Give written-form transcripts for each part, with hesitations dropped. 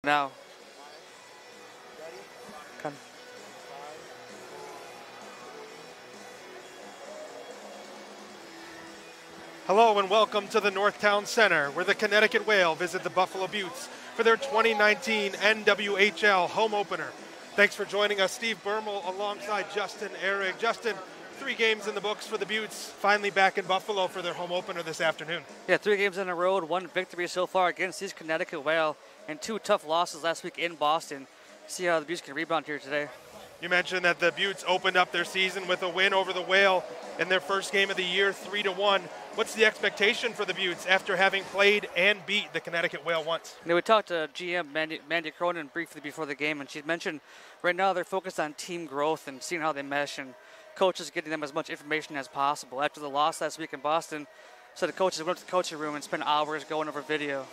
Now. Come. Hello and welcome to the Northtown Center, where the Connecticut Whale visit the Buffalo Beauts for their 2019 NWHL home opener. Thanks for joining us, Steve Bermel, alongside Justin Ehrig. Justin, 3 games in the books for the Beauts, finally back in Buffalo for their home opener this afternoon. Yeah, 3 games in a row, 1 victory so far against these Connecticut Whale, and 2 tough losses last week in Boston. See how the Beauts can rebound here today. You mentioned that the Beauts opened up their season with a win over the Whale in their first game of the year, 3-1. What's the expectation for the Beauts after having played and beat the Connecticut Whale once? You know, we talked to GM Mandy Cronin briefly before the game, and she mentioned right now they're focused on team growth and seeing how they mesh, and coaches getting them as much information as possible. After the loss last week in Boston, so the coaches went to the coaching room and spent hours going over video.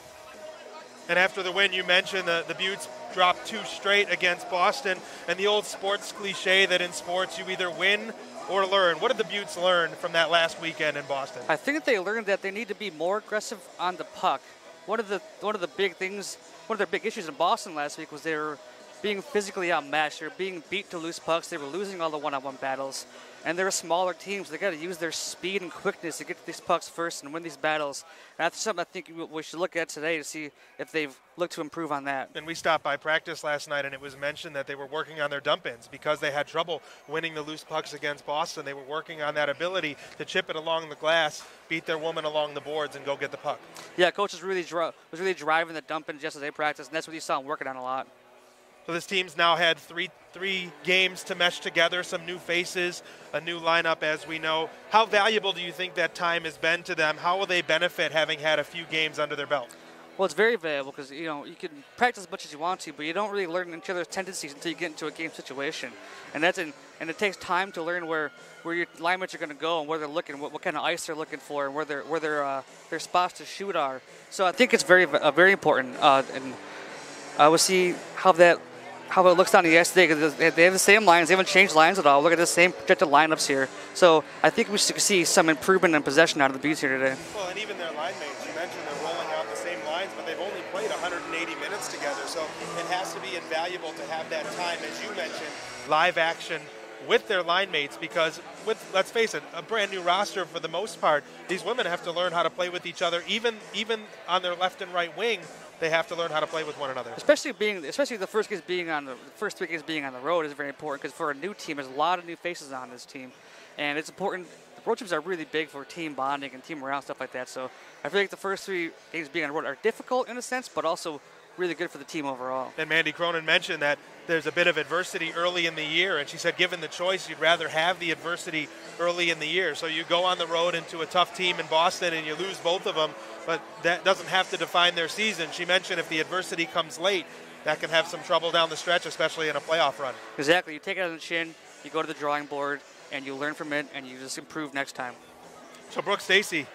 And after the win, you mentioned the Beauts dropped 2 straight against Boston, and the old sports cliche that in sports you either win or learn. What did the Beauts learn from that last weekend in Boston? I think they learned that they need to be more aggressive on the puck. One of the big things, one of their big issues in Boston last week was they were being physically outmatched. They were being beat to loose pucks. They were losing all the one-on-one battles. And they're a smaller team, so they got to use their speed and quickness to get to these pucks first and win these battles. And that's something I think we should look at today to see if they've looked to improve on that. And we stopped by practice last night, and it was mentioned that they were working on their dump-ins because they had trouble winning the loose pucks against Boston. They were working on that ability to chip it along the glass, beat their woman along the boards, and go get the puck. Yeah, coach was really driving the dump-ins just as they practiced, and that's what you saw him working on a lot. So this team's now had three games to mesh together, some new faces, a new lineup, as we know. How valuable do you think that time has been to them? How will they benefit having had a few games under their belt? Well, it's very valuable because, you know, you can practice as much as you want to, but you don't really learn each other's tendencies until you get into a game situation. And and it takes time to learn where your linemen are going to go and where they're looking, what kind of ice they're looking for, and where their spots to shoot are. So I think it's very important. And we'll see how it looks down the ice today, because they have the same lines. They haven't changed lines at all. Look at the same projected lineups here. So I think we should see some improvement in possession out of the Beauts here today. Well, and even their line mates, you mentioned they're rolling out the same lines, but they've only played 180 minutes together. So it has to be invaluable to have that time, as you mentioned, live action with their line mates, because let's face it, a brand new roster for the most part, these women have to learn how to play with each other, even on their left and right wing. They have to learn how to play with one another. Especially the first 3 games being on the road is very important, because for a new team, there's a lot of new faces on this team, and it's important. The road trips are really big for team bonding and team morale, stuff like that. So I feel like the first 3 games being on the road are difficult in a sense, but also really good for the team overall. And Mandy Cronin mentioned that there's a bit of adversity early in the year, and she said given the choice, you'd rather have the adversity early in the year. So you go on the road into a tough team in Boston and you lose both of them, but that doesn't have to define their season. She mentioned if the adversity comes late, that can have some trouble down the stretch, especially in a playoff run. Exactly. You take it on the chin, you go to the drawing board, and you learn from it, and you just improve next time. So Brooke Stacy,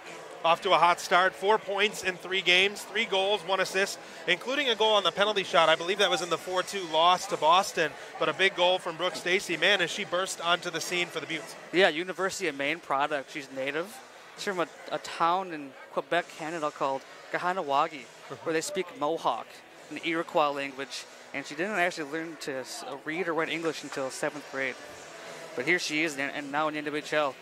off to a hot start, 4 points in 3 games, 3 goals, 1 assist, including a goal on the penalty shot. I believe that was in the 4-2 loss to Boston, but a big goal from Brooke Stacy. Man, as she burst onto the scene for the Beauts. Yeah, University of Maine product. She's native. She's from a town in Quebec, Canada called Kahanawagi, where they speak Mohawk, an Iroquois language, and she didn't actually learn to read or write English until 7th grade. But here she is, and now in the NWHL.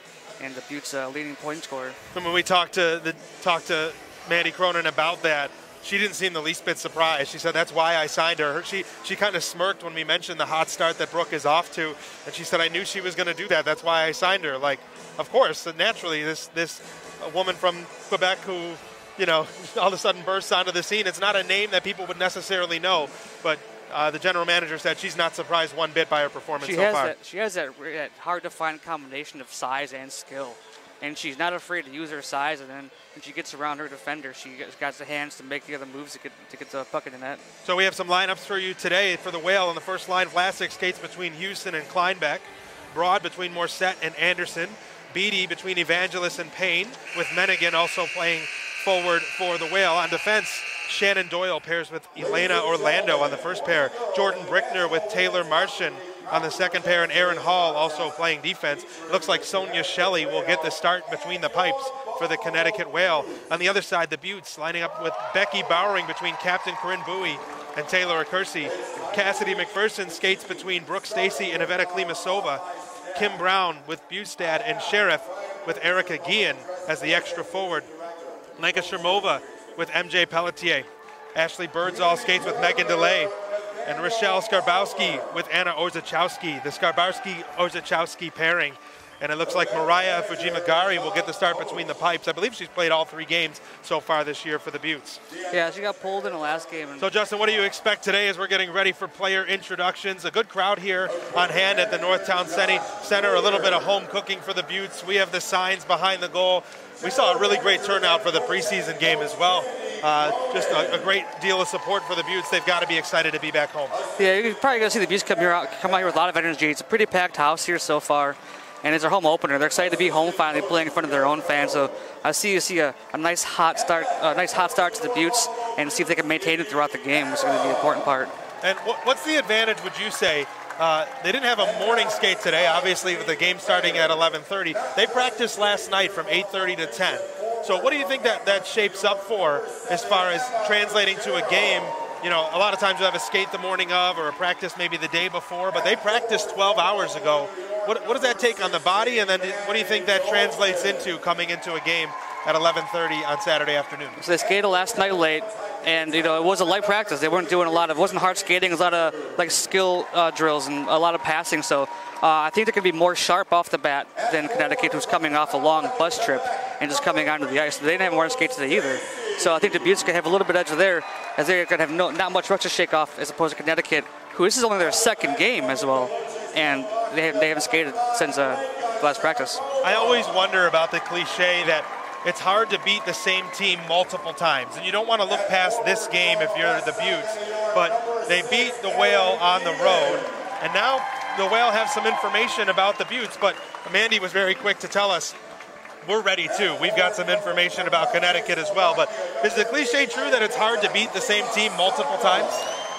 And the Beauts' leading point scorer. And when we talked to Mandy Cronin about that, she didn't seem the least bit surprised. She said that's why I signed her. She kind of smirked when we mentioned the hot start that Brooke is off to, and she said I knew she was going to do that. That's why I signed her. Like, of course, naturally, this woman from Quebec who, you know, all of a sudden bursts onto the scene. It's not a name that people would necessarily know, but the general manager said she's not surprised one bit by her performance so far. She has that hard-to-find combination of size and skill, and she's not afraid to use her size. And then when she gets around her defender, she got the hands to make the other moves to get the puck in the net. So we have some lineups for you today for the Whale. On the first line, Vlasic skates between Houston and Kleinbeck, Broad between Morissette and Anderson, Beattie between Evangelos and Payne, with Mennigan also playing forward for the Whale. On defense, Shannon Doyle pairs with Elena Orlando on the first pair. Jordan Brickner with Taylor Martian on the second pair, and Aaron Hall also playing defense. It looks like Sonia Shelley will get the start between the pipes for the Connecticut Whale. On the other side, the Beauts lining up with Becky Bowering between Captain Corinne Bowie and Taylor Acursi. Cassidy McPherson skates between Brooke Stacy and Iveta Klimasova. Kim Brown with Bustad, and Sheriff with Erica Guillen as the extra forward. Lenka Shermova with MJ Pelletier. Ashley Birdsall skates with Megan DeLay. And Rochelle Garbowsky with Anna Orzechowski, the Garbowsky-Orzechowski pairing. And it looks like Mariah Fujimagari will get the start between the pipes. I believe she's played all 3 games so far this year for the Beauts. Yeah, she got pulled in the last game. So, Justin, what do you expect today as we're getting ready for player introductions? A good crowd here on hand at the Northtown Center. A little bit of home cooking for the Beauts. We have the signs behind the goal. We saw a really great turnout for the preseason game as well. Just a great deal of support for the Beauts. They've got to be excited to be back home. Yeah, you're probably going to see the Beauts come out here with a lot of energy. It's a pretty packed house here so far. And it's their home opener. They're excited to be home finally, playing in front of their own fans. So I see a nice hot start, to the Beauts, and see if they can maintain it throughout the game, which is going to be an important part. And what's the advantage, would you say? They didn't have a morning skate today, obviously, with the game starting at 11:30. They practiced last night from 8:30 to 10. So what do you think that shapes up for as far as translating to a game? You know, a lot of times you have a skate the morning of or a practice maybe the day before, but they practiced 12 hours ago. What does that take on the body, and then what do you think that translates into coming into a game at 11:30 on Saturday afternoon? So they skated last night late, and it was a light practice. They weren't doing it wasn't hard skating. It was a lot of skill drills and a lot of passing. So I think they could be more sharp off the bat than Connecticut, who's coming off a long bus trip and just coming onto the ice. They didn't have morning skate today either. So I think the Beauts could have a little bit edge there, as they're going to have not much rush to shake off as opposed to Connecticut, who this is only their second game as well, and they haven't skated since last practice. I always wonder about the cliche that it's hard to beat the same team multiple times, and you don't want to look past this game if you're the Beauts, but they beat the Whale on the road, and now the Whale have some information about the Beauts, but Mandy was very quick to tell us, we're ready too. We've got some information about Connecticut as well, but is the cliche true that it's hard to beat the same team multiple times?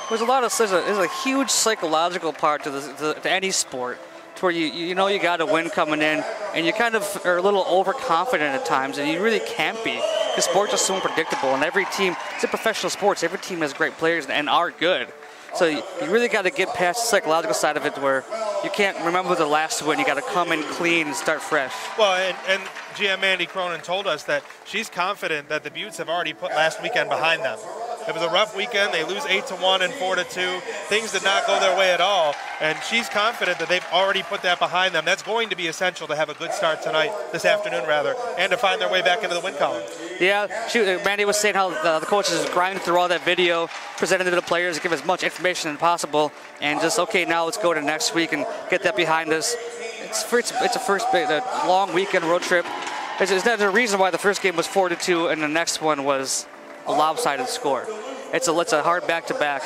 There's a huge psychological part to any sport, to where you know you got to win coming in, and you kind of are a little overconfident at times, and you really can't be, because sports are so unpredictable, and every team, it's a professional sports, every team has great players and are good. So you really got to get past the psychological side of it, where you can't remember the last win. You got to come in clean and start fresh. Well, and GM Mandy Cronin told us that she's confident that the Beauts have already put last weekend behind them. It was a rough weekend. They lose 8-1 and 4-2. Things did not go their way at all, and she's confident that they've already put that behind them. That's going to be essential to have a good start this afternoon, and to find their way back into the win column. Yeah, Mandy was saying how the coaches grind through all that video, presented to the players, give as much information as possible, and just, okay, now let's go to next week and get that behind us. It's a long weekend road trip. There's a reason why the first game was 4-2 and the next one was a lopsided score. It's a hard back-to-back.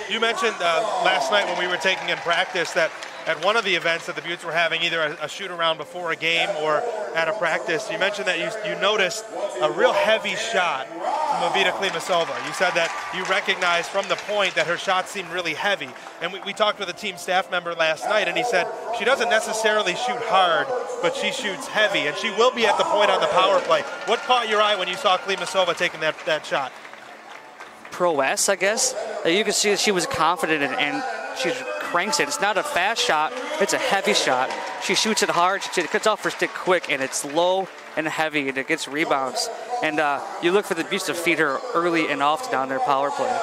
You mentioned last night when we were taking in practice that at one of the events that the Beauts were having, either a shoot-around before a game or at a practice, you mentioned that you noticed a real heavy shot from Iveta Klimasova. You said that you recognized from the point that her shot seemed really heavy. And we talked with a team staff member last night, and he said she doesn't necessarily shoot hard, but she shoots heavy, and she will be at the point on the power play. What caught your eye when you saw Klimasova taking that shot? Prowess, I guess. You can see that she was confident and she cranks it. It's not a fast shot, it's a heavy shot. She shoots it hard, she cuts off her stick quick, and it's low and heavy, and it gets rebounds. And you look for the Beauts to feed her early and often on their power play.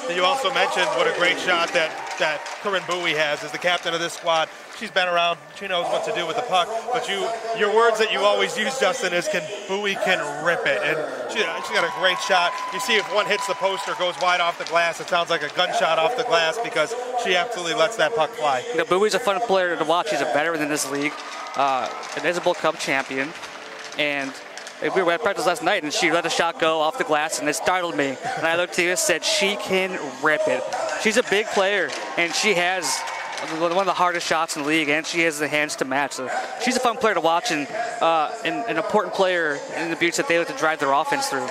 And you also mentioned what a great shot that Corinne Bowie has as the captain of this squad. She's been around, she knows what to do with the puck, but your words that you always use, Justin, is Bowie can rip it, and she got a great shot. You see if one hits the post or goes wide off the glass, it sounds like a gunshot off the glass because she absolutely lets that puck fly. You know, Bowie's a fun player to watch. He's a veteran in this league, an Isabel Cup champion, and we were at practice last night, and she let a shot go off the glass, and it startled me. And I looked at you and said, she can rip it. She's a big player, and she has one of the hardest shots in the league, and she has the hands to match. So she's a fun player to watch, and an important player in the Beauts that they like to drive their offense through.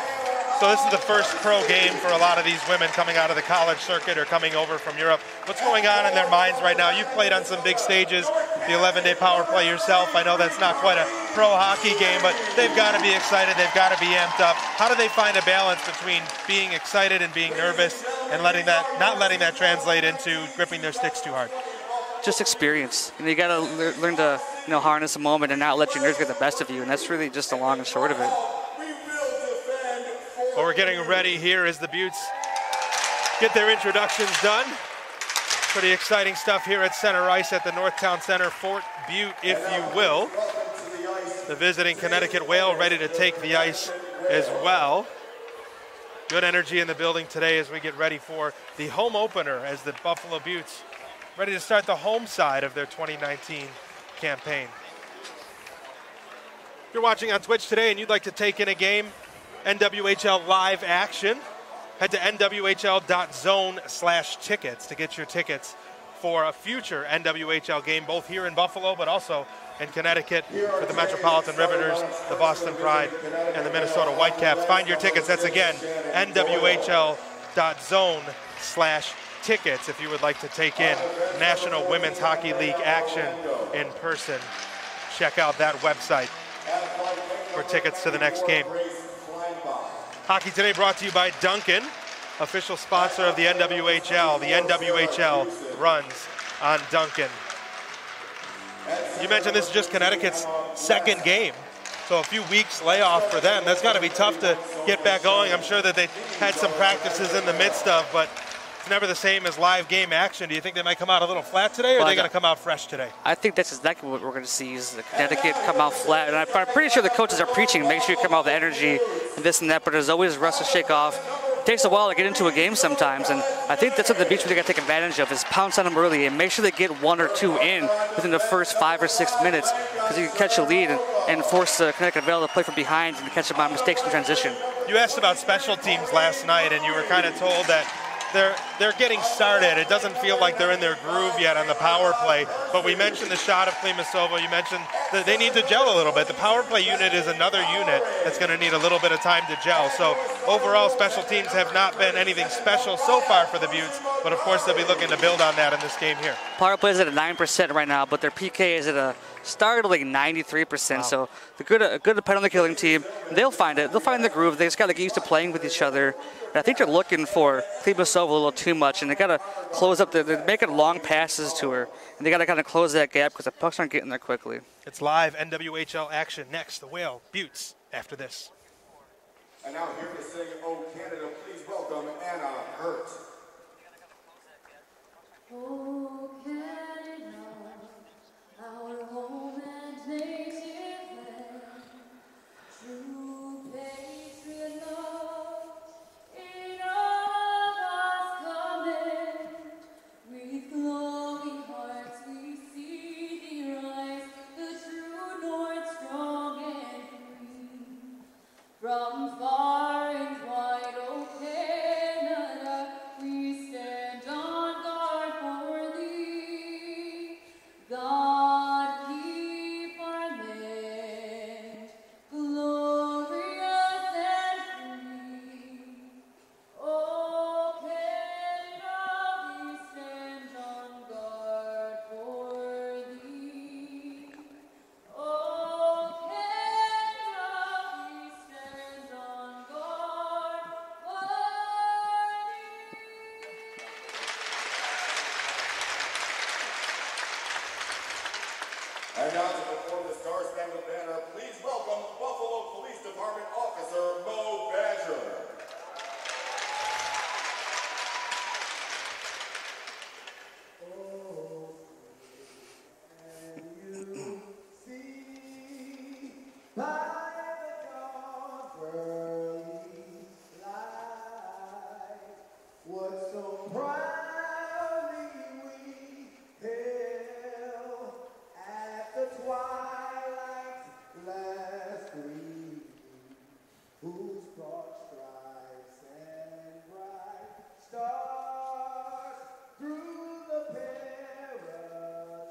So this is the first pro game for a lot of these women coming out of the college circuit or coming over from Europe. What's going on in their minds right now? You've played on some big stages, the 11-day power play yourself. I know that's not quite a pro hockey game, but they've got to be excited. They've got to be amped up. How do they find a balance between being excited and being nervous and not letting that translate into gripping their sticks too hard? Just experience. You got to learn to harness a moment and not let your nerves get the best of you, and that's really just the long and short of it. Well, we're getting ready here as the Beauts get their introductions done. Pretty exciting stuff here at center ice at the Northtown Center, Fort Butte, if you will. The visiting Connecticut Whale ready to take the ice as well. Good energy in the building today as we get ready for the home opener as the Buffalo Beauts ready to start the home side of their 2019 campaign. If you're watching on Twitch today and you'd like to take in a game, NWHL live action, head to nwhl.zone/tickets to get your tickets for a future NWHL game, both here in Buffalo, but also in Connecticut for the Metropolitan Riveters, the Boston Pride, and the Minnesota Whitecaps. Find your tickets. That's, again, nwhl.zone/tickets if you would like to take in National Women's Hockey League action in person. Check out that website for tickets to the next game. Hockey Today brought to you by Dunkin', official sponsor of the NWHL. The NWHL runs on Dunkin'. You mentioned this is just Connecticut's second game, so a few weeks layoff for them. That's got to be tough to get back going. I'm sure that they had some practices in the midst of, but it's never the same as live game action. Do you think they might come out a little flat today, or are they going to come out fresh today? I think that's exactly what we're going to see, is the Connecticut come out flat. And I'm pretty sure the coaches are preaching, make sure you come out with energy and this and that, but there's always rust to shake off. It takes a while to get into a game sometimes, and I think that's what the Beach really got to take advantage of, is pounce on them early and make sure they get one or two in within the first 5 or 6 minutes, because you can catch a lead and force the Connecticut Whale to play from behind and catch them on mistakes in transition. You asked about special teams last night, and you were kind of told that they're getting started. It doesn't feel like they're in their groove yet on the power play, but we mentioned the shot of Klimasova. You mentioned that they need to gel a little bit. The power play unit is another unit that's going to need a little bit of time to gel. So overall, special teams have not been anything special so far for the Beauts, but of course they'll be looking to build on that in this game here. Power play is at a 9% right now, but their PK is at a startling 93%. Wow. So a good penalty killing team. They'll find it. They'll find the groove. They just got to get used to playing with each other. And I think they're looking for Klimasova a little too much, and they got to close up. They're making long passes to her, and they got to kind of close that gap because the pucks aren't getting there quickly. It's live NWHL action next. The Whale Beauts after this. And now here to sing "Oh Canada," please welcome Anna Hurt. Oh Canada, our home and native land, true patriot love in all of us commend. With glowing hearts we see thee rise, the true North strong and free. From far and wide, oh Canada, we stand on guard for thee. God keep our land glorious and free. Oh Canada, we stand on guard for thee. Oh Canada, we stand on guard for thee. And now to perform the Star Spangled Banner, please welcome Buffalo Police Department Officer Mo Badger. What so proudly we hail at the twilight's last gleam, whose broad stripes and bright stars through the perilous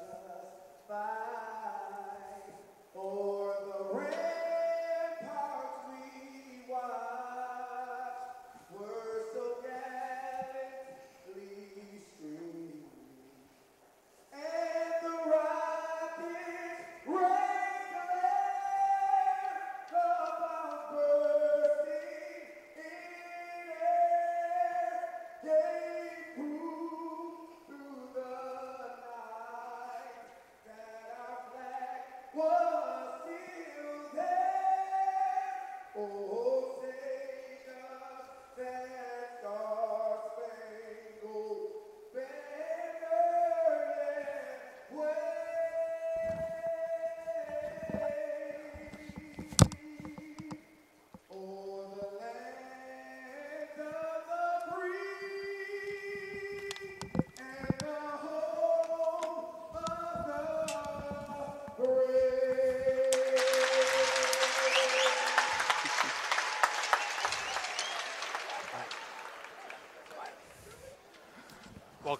fight o'er the rain.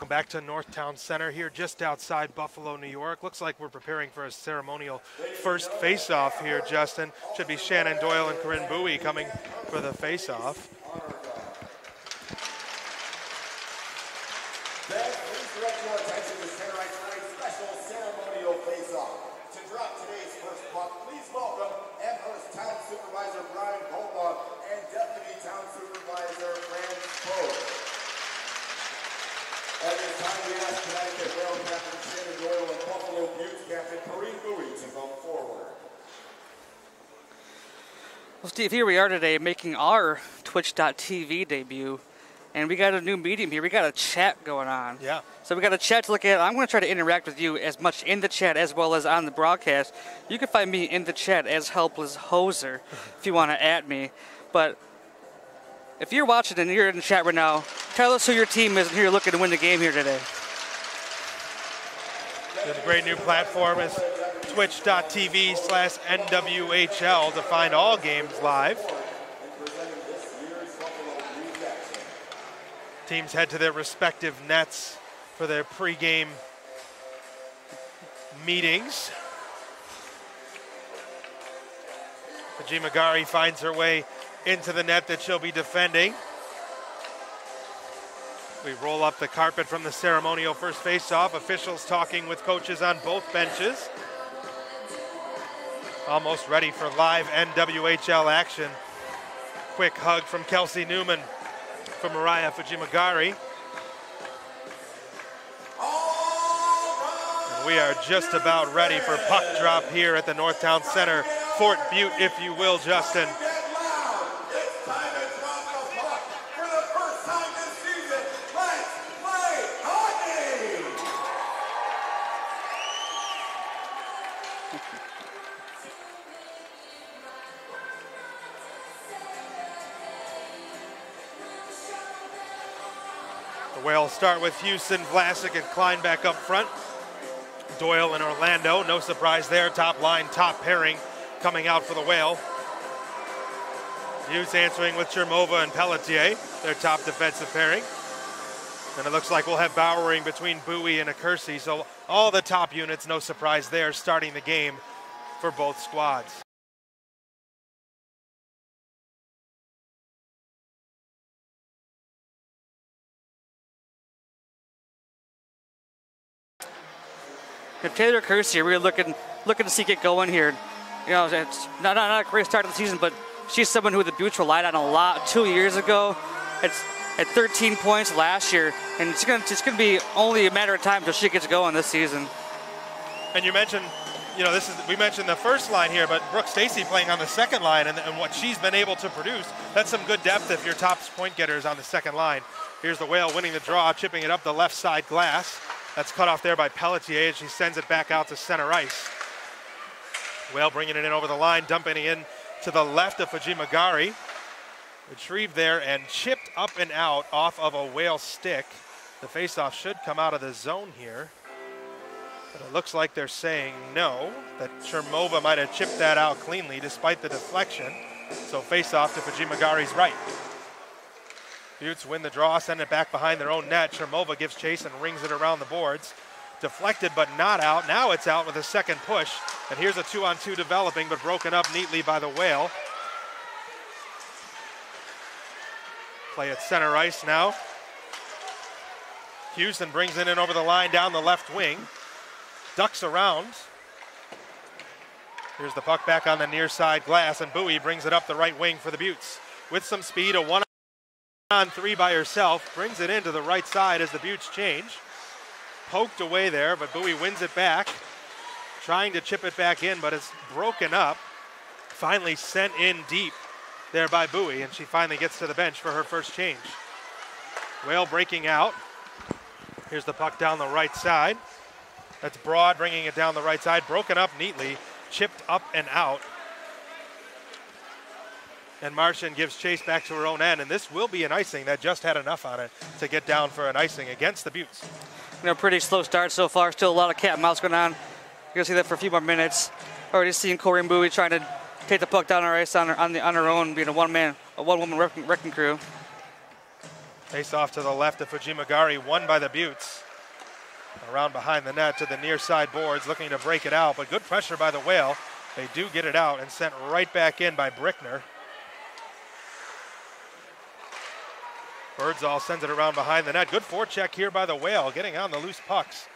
Welcome back to Northtown Center here just outside Buffalo, New York. Looks like we're preparing for a ceremonial first face-off here, Justin. Should be Shannon Doyle and Corinne Bowie coming for the face-off. Then please direct your attention to Center Ice for a special ceremonial face-off. To drop today's first puck, please welcome Amherst Town Supervisor Brian Goldbaum and Deputy Town Supervisor Fran Poe. At this time, we ask Connecticut Whale Captain Shannon Doyle and Buffalo Beauts Captain Corinne Bowie to come forward. Well, Steve, here we are today making our Twitch.tv debut, and we got a new medium here. We got a chat going on. Yeah. So we got a chat to look at. I'm going to try to interact with you as much in the chat as well as on the broadcast. You can find me in the chat as Helpless Hoser if you want to @me. But if you're watching and you're in the chat right now, tell us who your team is and who you're looking to win the game here today. The great new platform is twitch.tv/NWHL to find all games live. Teams head to their respective nets for their pregame meetings. Magary finds her way into the net that she'll be defending. We roll up the carpet from the ceremonial first face-off. Officials talking with coaches on both benches. Almost ready for live NWHL action. Quick hug from Kelsey Newman for Mariah Fujimagari. And we are just about ready for puck drop here at the Northtown Center. Fort Butte, if you will, Justin. The Whale start with Houston, Vlasic, and Klein back up front. Doyle and Orlando, no surprise there. Top line, top pairing coming out for the Whale. Beauts answering with Chermova and Pelletier, their top defensive pairing. And it looks like we'll have bowering between Bowie and Acursi. So all the top units, no surprise there, starting the game for both squads. If Taylor Acursi, we're looking to see get going here. You know, it's not a great start of the season, but she's someone who the Beauts relied on a lot 2 years ago. It's at 13 points last year, and it's gonna be only a matter of time until she gets going this season. And you mentioned, you know, we mentioned the first line here, but Brooke Stacy playing on the second line, and what she's been able to produce. That's some good depth if your top point getter is on the second line. Here's the Whale winning the draw, chipping it up the left side glass. That's cut off there by Pelletier, and she sends it back out to center ice. Whale bringing it in over the line, dumping it in to the left of Fujimagari. Retrieved there and chipped up and out off of a Whale stick. The faceoff should come out of the zone here. But it looks like they're saying no, that Chermova might have chipped that out cleanly despite the deflection. So faceoff to Fujimagari's right. Beauts win the draw, send it back behind their own net. Chermova gives chase and rings it around the boards. Deflected but not out. Now it's out with a second push. And here's a 2-on-2 developing, but broken up neatly by the Whale. Play at center ice now. Houston brings it in over the line down the left wing. Ducks around. Here's the puck back on the near side glass, and Bowie brings it up the right wing for the Beauts. With some speed, a 1-on-3 by herself. Brings it into the right side as the Beauts change. Poked away there, but Bowie wins it back. Trying to chip it back in, but it's broken up. Finally sent in deep there by Bowie, and she finally gets to the bench for her first change. Whale breaking out. Here's the puck down the right side. That's Broad bringing it down the right side. Broken up neatly, chipped up and out. And Martian gives chase back to her own end, and this will be an icing that just had enough on it to get down for an icing against the Beauts. You know, pretty slow start so far. Still a lot of cat and mouse going on. You're gonna see that for a few more minutes. Already seeing Corinne Bowie trying to take the puck down our ice on her own, being a one-woman wrecking crew. Face off to the left of Magary, won by the Beauts. Around behind the net to the near side boards, looking to break it out, but good pressure by the Whale. They do get it out and sent right back in by Brickner. Birdsall sends it around behind the net. Good forecheck here by the Whale, getting on the loose pucks.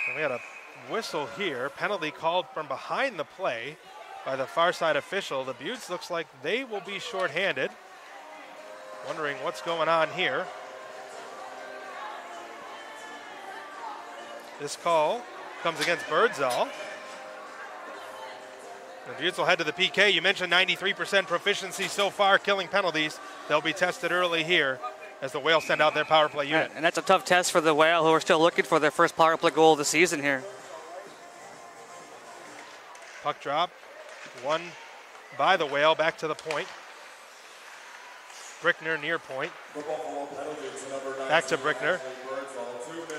And we had a whistle here. Penalty called from behind the play by the far side official. The Beauts looks like they will be shorthanded. Wondering what's going on here. This call comes against Birdsall. The Beauts will head to the PK. You mentioned 93% proficiency so far, killing penalties. They'll be tested early here as the Whale send out their power play unit. And that's a tough test for the Whale, who are still looking for their first power play goal of the season here. Puck drop, won by the Whale, back to the point. Brickner near point. Back to Brickner.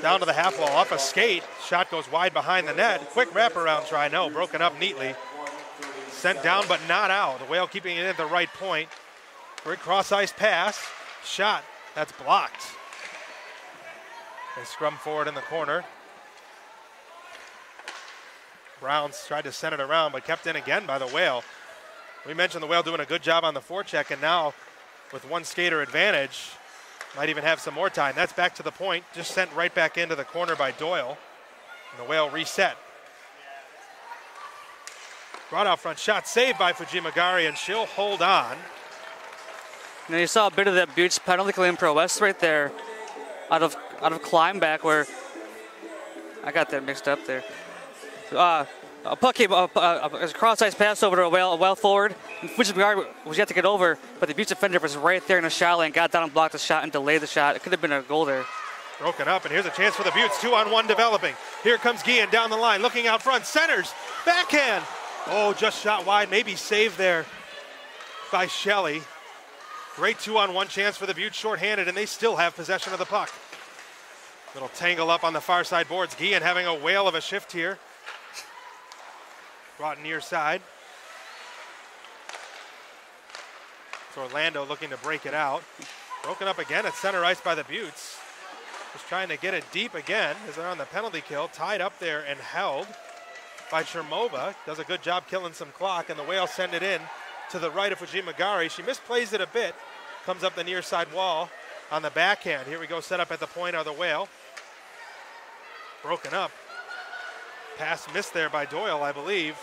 Down to the half wall, off a skate. Shot goes wide behind the net. Quick wraparound try, no, broken up neatly. Sent down but not out. The Whale keeping it at the right point. Great cross ice pass. Shot, that's blocked. They scrum forward in the corner. Browns tried to send it around but kept in again by the Whale. We mentioned the Whale doing a good job on the forecheck, and now with one skater advantage, might even have some more time. That's back to the point, just sent right back into the corner by Doyle. And the Whale reset. Brought out front, shot saved by Magary, and she'll hold on. Now you saw a bit of that Beauts penalty claim Pro West right there, out of climb back where I got that mixed up there. A puck came up, a cross ice pass over to a Whale forward, and Magary was yet to get over, but the Beauts defender was right there in the shot lane, got down and blocked the shot and delayed the shot. It could have been a goal there. Broken up, and here's a chance for the Beauts. 2-on-1 developing. Here comes Guillen down the line, looking out front, centers, backhand. Oh, just shot wide, maybe saved there by Shelley. Great 2-on-1 chance for the Beauts, shorthanded, and they still have possession of the puck. Little tangle up on the far side boards. Guillen having a whale of a shift here. Brought near side. So Orlando looking to break it out. Broken up again at center ice by the Beauts. Just trying to get it deep again as they're on the penalty kill. Tied up there and held by Chermova. Does a good job killing some clock, and the Whale send it in to the right of Magary. She misplays it a bit. Comes up the near side wall on the backhand. Here we go, set up at the point of the Whale. Broken up. Pass missed there by Doyle, I believe.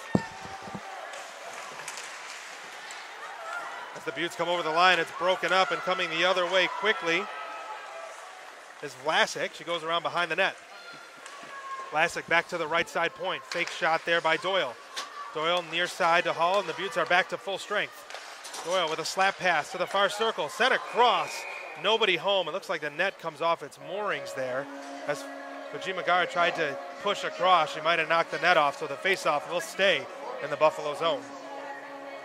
As the Beauts come over the line, it's broken up, and coming the other way quickly is Vlasic. She goes around behind the net. Vlasic back to the right side point. Fake shot there by Doyle. Doyle near side to Hall, and the Beauts are back to full strength. Doyle with a slap pass to the far circle. Sent across. Nobody home. It looks like the net comes off its moorings there. As Magary tried to push across, she might have knocked the net off, so the faceoff will stay in the Buffalo zone.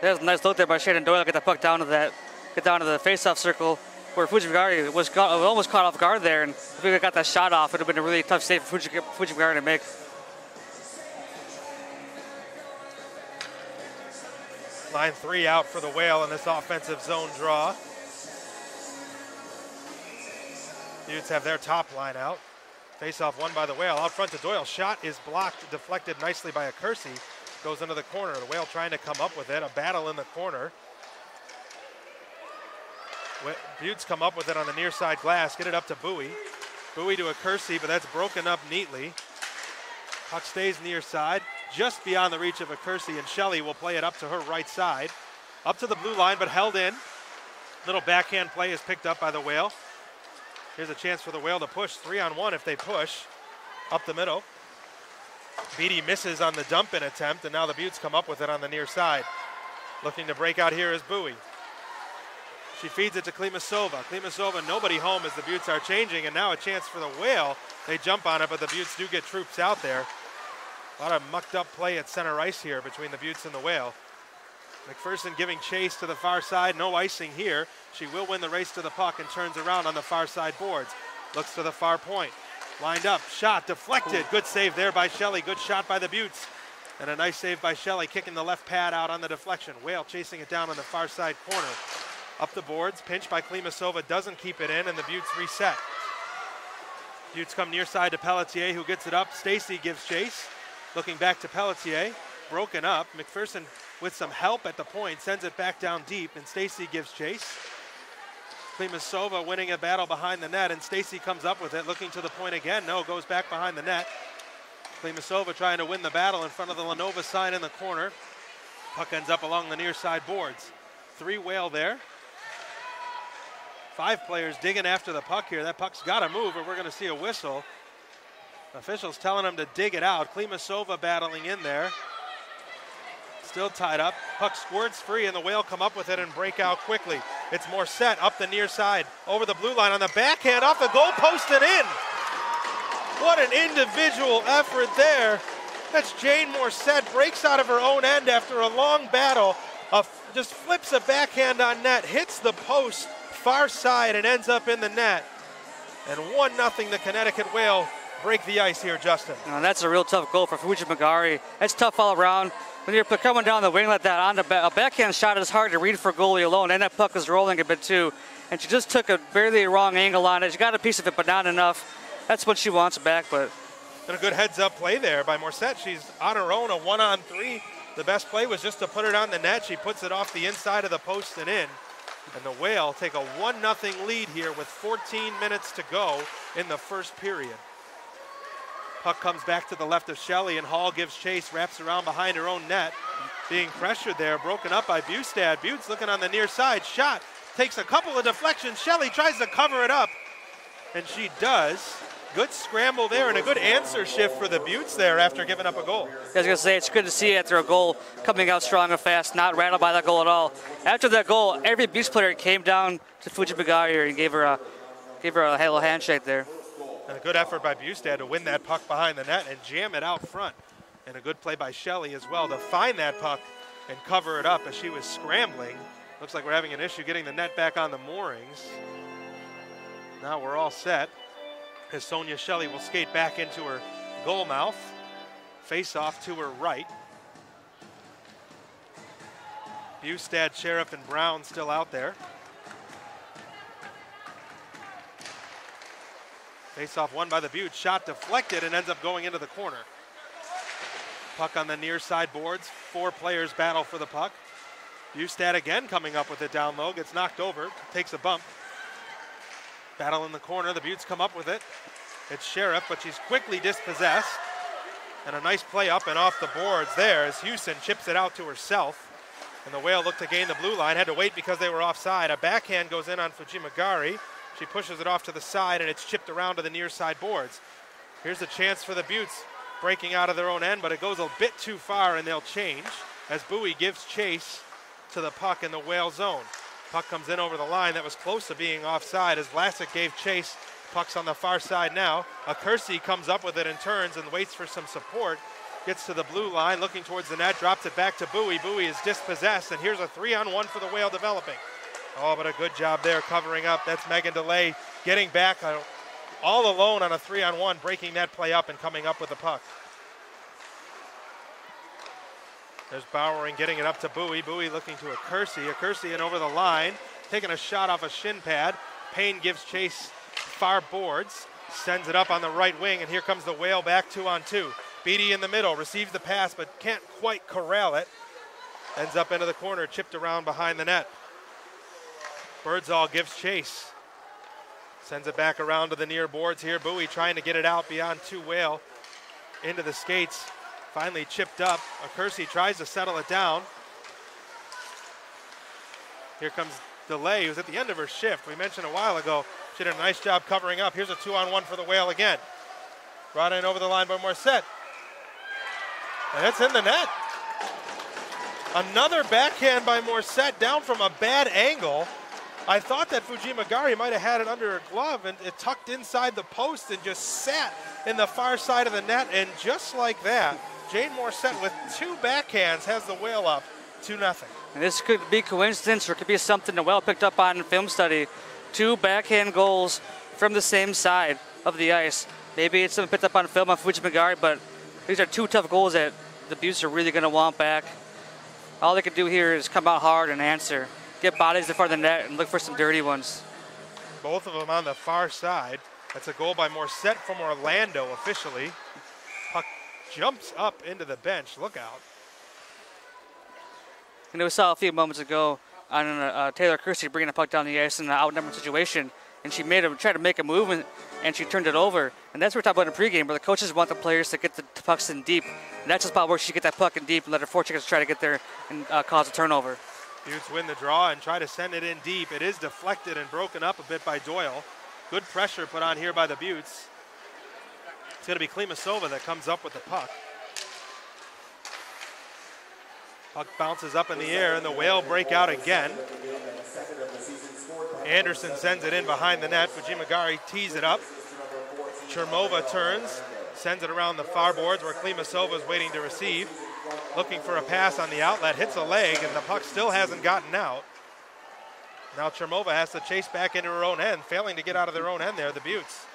There's a nice look there by Shannon Doyle. Get the puck down to the faceoff circle where Magary was almost caught off guard there, and if we got that shot off, it would have been a really tough save for Magary to make. Line 3 out for the Whale in this offensive zone draw. Beauts have their top line out. Face-off won by the Whale. Out front to Doyle. Shot is blocked, deflected nicely by Agari. Goes into the corner. The Whale trying to come up with it. A battle in the corner. Beauts come up with it on the near side glass. Get it up to Bowie. Bowie to Agari, but that's broken up neatly. Puck stays near side, just beyond the reach of Agari, and Shelley will play it up to her right side. Up to the blue line, but held in. Little backhand play is picked up by the Whale. Here's a chance for the Whale to push 3-on-1 if they push. Up the middle. Beatty misses on the dump-in attempt, and now the Beauts come up with it on the near side. Looking to break out here is Bowie. She feeds it to Klimasova. Klimasova, nobody home as the Beauts are changing, and now a chance for the Whale. They jump on it, but the Beauts do get troops out there. A lot of mucked up play at center ice here between the Beauts and the Whale. McPherson giving chase to the far side. No icing here. She will win the race to the puck and turns around on the far side boards. Looks to the far point. Lined up. Shot deflected. Good save there by Shelley. Good shot by the Beauts. And a nice save by Shelley, kicking the left pad out on the deflection. Whale chasing it down on the far side corner. Up the boards, pinch by Klimasova, doesn't keep it in, and the Beauts reset. Beauts come near side to Pelletier, who gets it up. Stacy gives chase. Looking back to Pelletier, broken up. McPherson with some help at the point, sends it back down deep, and Stacy gives chase. Klimasova winning a battle behind the net, and Stacy comes up with it, looking to the point again. No, goes back behind the net. Klimasova trying to win the battle in front of the Lenova sign in the corner. Puck ends up along the near side boards. 3 Whale there. 5 players digging after the puck here. That puck's got to move or we're going to see a whistle. Officials telling them to dig it out. Klimasova battling in there. Still tied up. Puck squirts free and the Whale come up with it and break out quickly. It's Morissette up the near side. Over the blue line on the backhand off the goal post and in. What an individual effort there. That's Jane Morissette, breaks out of her own end after a long battle. Just flips a backhand on net, hits the post far side and ends up in the net. And 1-0 the Connecticut Whale break the ice here, Justin. That's a real tough goal for Fuji Magary. That's tough all around. When you're coming down the wing like that, on a backhand shot is hard to read for a goalie alone, and that puck is rolling a bit too. And she just took a barely wrong angle on it. She got a piece of it, but not enough. That's what she wants back, but. And a good heads-up play there by Morissette. She's on her own, a 1-on-3. The best play was just to put it on the net. She puts it off the inside of the post and in. And the Whale take a 1-0 lead here with 14 minutes to go in the first period. Puck comes back to the left of Shelley, and Hall gives chase, wraps around behind her own net. Being pressured there, broken up by Bustad. Beauts looking on the near side, shot, takes a couple of deflections. Shelley tries to cover it up, and she does. Good scramble there and a good answer shift for the Beauts there after giving up a goal. I was going to say, it's good to see after a goal coming out strong and fast, not rattled by that goal at all. After that goal, every Beauts player came down to Fuji Magary and gave her a little handshake there. And a good effort by Bustad to win that puck behind the net and jam it out front. And a good play by Shelley as well to find that puck and cover it up as she was scrambling. Looks like we're having an issue getting the net back on the moorings. Now we're all set as Sonia Shelley will skate back into her goal mouth. Face off to her right. Bustad, Sheriff, and Brown still out there. Face-off won by the Beauts. Shot deflected and ends up going into the corner. Puck on the near side boards. 4 players battle for the puck. Bustad again coming up with it down low. Gets knocked over. Takes a bump. Battle in the corner. The Beauts come up with it. It's Sheriff, but she's quickly dispossessed. And a nice play up and off the boards there as Houston chips it out to herself. And the Whale looked to gain the blue line. Had to wait because they were offside. A backhand goes in on Fujimagari. She pushes it off to the side, and it's chipped around to the near side boards. Here's a chance for the Beauts breaking out of their own end, but it goes a bit too far, and they'll change as Bowie gives chase to the puck in the Whale zone. Puck comes in over the line. That was close to being offside as Vlasic gave chase. Puck's on the far side now. Acursi comes up with it and turns and waits for some support. Gets to the blue line, looking towards the net, drops it back to Bowie. Bowie is dispossessed, and here's a 3-on-1 for the Whale developing. Oh, but a good job there covering up. That's Megan DeLay getting back all alone on a 3-on-1, breaking that play up and coming up with the puck. There's Bowering getting it up to Bowie. Bowie looking to Acursi. Acursi in over the line, taking a shot off a shin pad. Payne gives chase far boards, sends it up on the right wing, and here comes the Whale back 2-on-2. Beatty in the middle, receives the pass, but can't quite corral it. Ends up into the corner, chipped around behind the net. Birdsall gives chase. Sends it back around to the near boards here. Bowie trying to get it out beyond 2 Whale. Into the skates. Finally chipped up. Acursi tries to settle it down. Here comes DeLay, who's at the end of her shift. We mentioned a while ago she did a nice job covering up. Here's a 2-on-1 for the Whale again. Brought in over the line by Morissette. And it's in the net. Another backhand by Morissette down from a bad angle. I thought that Fujimagari might have had it under her glove, and it tucked inside the post and just sat in the far side of the net. And just like that, Jane Morissette with 2 backhands has the Whale up 2-0. And this could be coincidence, or it could be something the Whale picked up on in film study. 2 backhand goals from the same side of the ice. Maybe it's something picked up on film on Fujimagari, but these are 2 tough goals that the Beauts are really going to want back. All they can do here is come out hard and answer. get bodies in front of the net and look for some dirty ones. Both of them on the far side. That's a goal by Morissette from Orlando officially. Puck jumps up into the bench. Look out. And we saw a few moments ago on Taylor Kersey bringing the puck down the ice in an outnumbered situation, and she tried to make a movement, and she turned it over. And that's what we're talking about in pregame, where the coaches want the players to get the pucks in deep. And that's the spot where she get that puck in deep and let her forecheckers try to get there and cause a turnover. Beauts win the draw and try to send it in deep. It is deflected and broken up a bit by Doyle. Good pressure put on here by the Beauts. It's going to be Klimasova that comes up with the puck. Puck bounces up in the air, and the Whale break out again. Anderson sends it in behind the net. Magary tees it up. Chermova turns, sends it around the far boards where Klimasova is waiting to receive. Looking for a pass on the outlet, hits a leg, and the puck still hasn't gotten out. Now Chermova has to chase back into her own end, failing to get out of their own end there, the Beauts.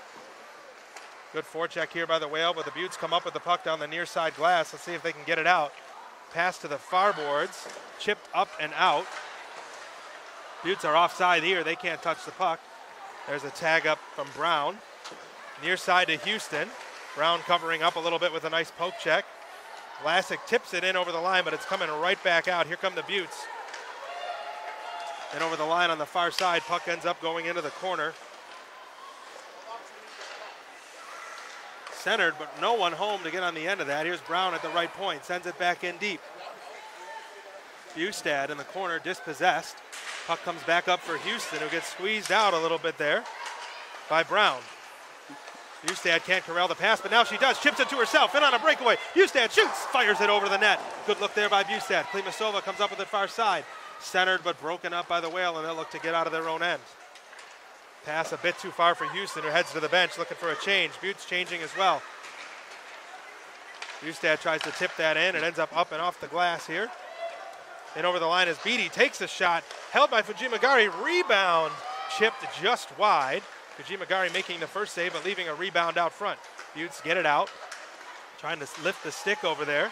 Good forecheck here by the Whale, but the Beauts come up with the puck down the near side glass. Let's see if they can get it out. Pass to the far boards, chipped up and out. Beauts are offside here, they can't touch the puck. There's a tag up from Brown. Near side to Houston. Brown covering up a little bit with a nice poke check. Vlasic tips it in over the line, but it's coming right back out. Here come the Beauts. And over the line on the far side, puck ends up going into the corner. Centered, but no one home to get on the end of that. Here's Brown at the right point, sends it back in deep. Bustad in the corner, dispossessed. Puck comes back up for Houston, who gets squeezed out a little bit there by Brown. Bustad can't corral the pass, but now she does. Chips it to herself, in on a breakaway. Bustad shoots, fires it over the net. Good look there by Bustad. Klimasova comes up with the far side. Centered, but broken up by the Whale, and they'll look to get out of their own end. Pass a bit too far for Houston, who heads to the bench looking for a change. Beauts changing as well. Bustad tries to tip that in. It ends up and off the glass here. And over the line is Beatty, takes a shot, held by Magary. Rebound, chipped just wide. Magary making the first save, but leaving a rebound out front. Beauts get it out, trying to lift the stick over there.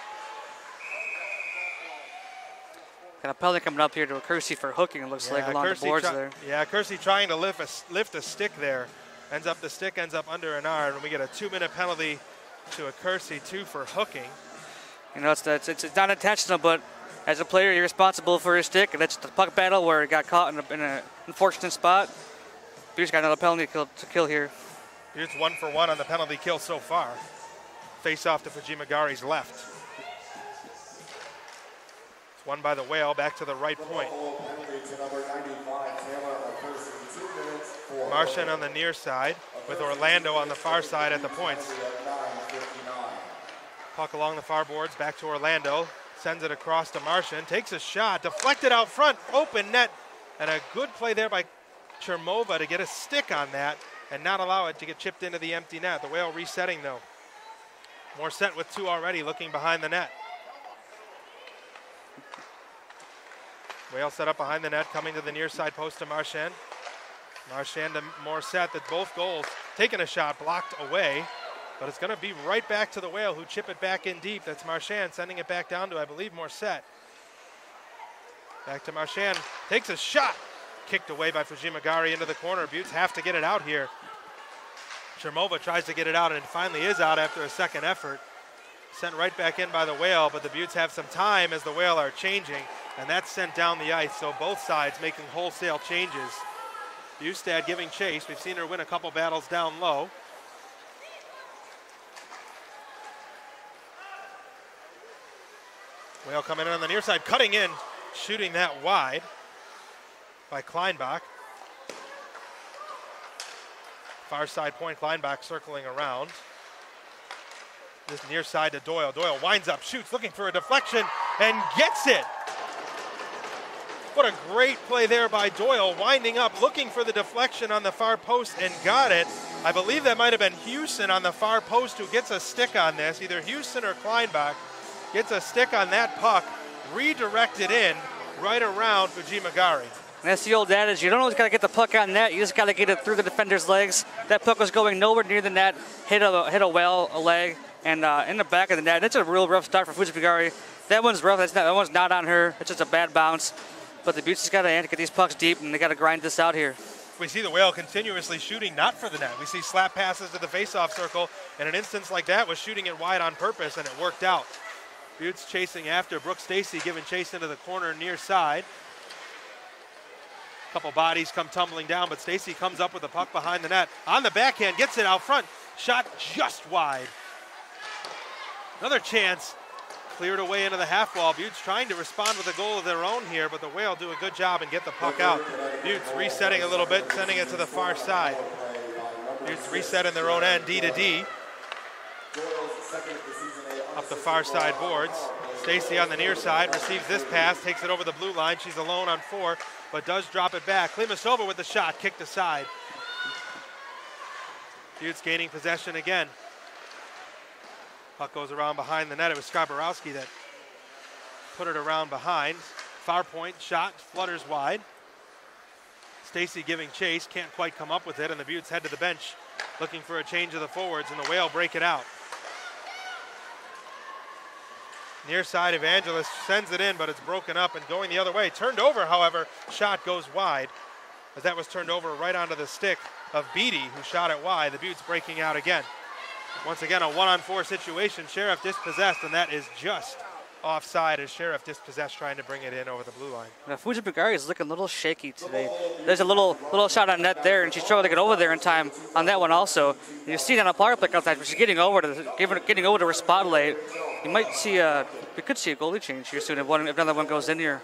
Got a penalty coming up here to a Kersey for hooking, it looks like, along the boards there. Yeah, Kersey trying to lift a stick there. The stick ends up under an arm, and we get a 2-minute penalty to a Kersey, 2 for hooking. You know, it's not intentional, but as a player, you're responsible for your stick, and that's the puck battle where it got caught in an unfortunate spot. Beauts got another penalty to kill here. Beauts 1 for 1 on the penalty kill so far. Face off to Magary's left. It's won by the Whale, back to the right point. Martian on the near side, with Orlando on the far side at the points. Puck along the far boards, back to Orlando. Sends it across to Martian, takes a shot, deflected out front, open net, and a good play there by Chermova to get a stick on that and not allow it to get chipped into the empty net. The Whale resetting though. Morissette with 2 already, looking behind the net. Whale set up behind the net, coming to the near side post to Martian. Martian to Morissette, that both goals. Taking a shot, blocked away, but it's going to be right back to the Whale, who chip it back in deep. That's Martian sending it back down to, I believe, Morissette. Back to Martian, takes a shot. Kicked away by Magary into the corner. Beauts have to get it out here. Chermova tries to get it out, and it finally is out after a second effort. Sent right back in by the Whale, but the Beauts have some time as the Whale are changing, and that's sent down the ice, so both sides making wholesale changes. Bustad giving chase. We've seen her win a couple battles down low. Whale coming in on the near side, cutting in, shooting that wide by Kleinbach. Far side point, Kleinbach circling around. This near side to Doyle. Doyle winds up, shoots, looking for a deflection, and gets it. What a great play there by Doyle, winding up, looking for the deflection on the far post, and got it. I believe that might have been Houston on the far post who gets a stick on this. Either Houston or Kleinbach gets a stick on that puck, redirected in, right around Magary. And that's the old adage, you don't always got to get the puck on net, you just got to get it through the defender's legs. That puck was going nowhere near the net, hit a Whale, a leg, and in the back of the net. It's a real rough start for Magary. That one's rough, that one's not on her, it's just a bad bounce. But the Beauts just got to get these pucks deep, and they got to grind this out here. We see the Whale continuously shooting not for the net. We see slap passes to the faceoff circle, and an instance like that was shooting it wide on purpose, and it worked out. Beauts chasing after. Brooke Stacy giving chase into the corner near side. A couple bodies come tumbling down, but Stacy comes up with the puck behind the net. On the backhand, gets it out front. Shot just wide. Another chance. Cleared away into the half wall. Beauts trying to respond with a goal of their own here, but the Whale do a good job and get the puck out. Beauts resetting a little bit, sending it to the far side. Beauts resetting their own end, D to D. Up the far side boards. Stacy on the near side receives this pass, takes it over the blue line. She's alone on 4, but does drop it back. Klimasova with the shot, kicked aside. Beauts gaining possession again. Puck goes around behind the net. It was Garbowsky that put it around behind. Far point shot, flutters wide. Stacy giving chase, can't quite come up with it, and the Beauts head to the bench looking for a change of the forwards, and the Whale break it out. Near side, Evangelist sends it in, but it's broken up and going the other way. Turned over, however, shot goes wide, as that was turned over right onto the stick of Beatty, who shot it wide. The Beauts breaking out again. Once again, a 1-on-4 situation. Sheriff dispossessed, and that is just offside as Sheriff dispossessed, trying to bring it in over the blue line. Now, Fuji Magary is looking a little shaky today. There's a little shot on net there, and she struggled to get over there in time on that one also. You see it on a power play outside, but she's getting over to her spotlight. You might see we could see a goalie change here soon if another one goes in here.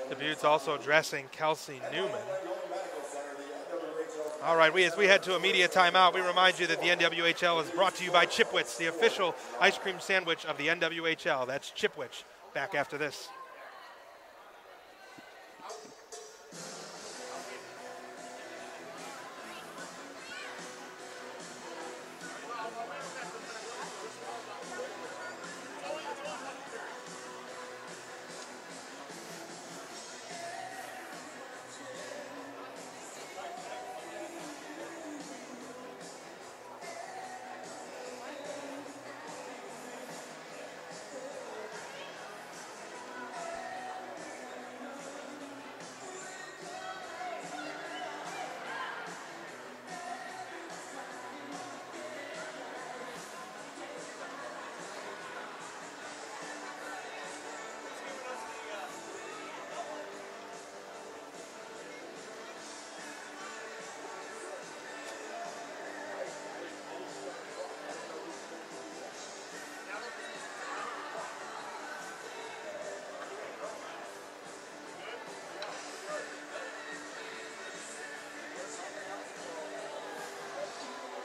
The Beauts also dressing Kelsey Newman. All right, as we head to a media timeout, we remind you that the NWHL is brought to you by Chipwich, the official ice cream sandwich of the NWHL. That's Chipwich. Back after this.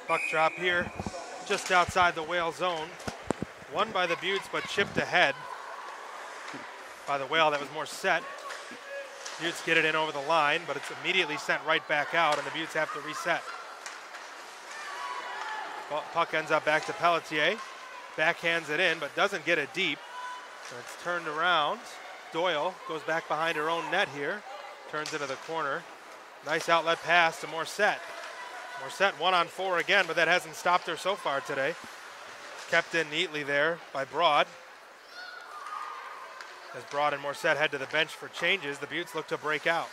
Puck drop here, just outside the Whale zone. Won by the Beauts, but chipped ahead by the Whale that was more set. Beauts get it in over the line, but it's immediately sent right back out, and the Beauts have to reset. Well, puck ends up back to Pelletier. Backhands it in, but doesn't get it deep. And it's turned around. Doyle goes back behind her own net here. Turns into the corner. Nice outlet pass to Morissette. Morissette 1-on-4 again, but that hasn't stopped her so far today. Kept in neatly there by Broad. As Broad and Morissette head to the bench for changes, the Beauts look to break out.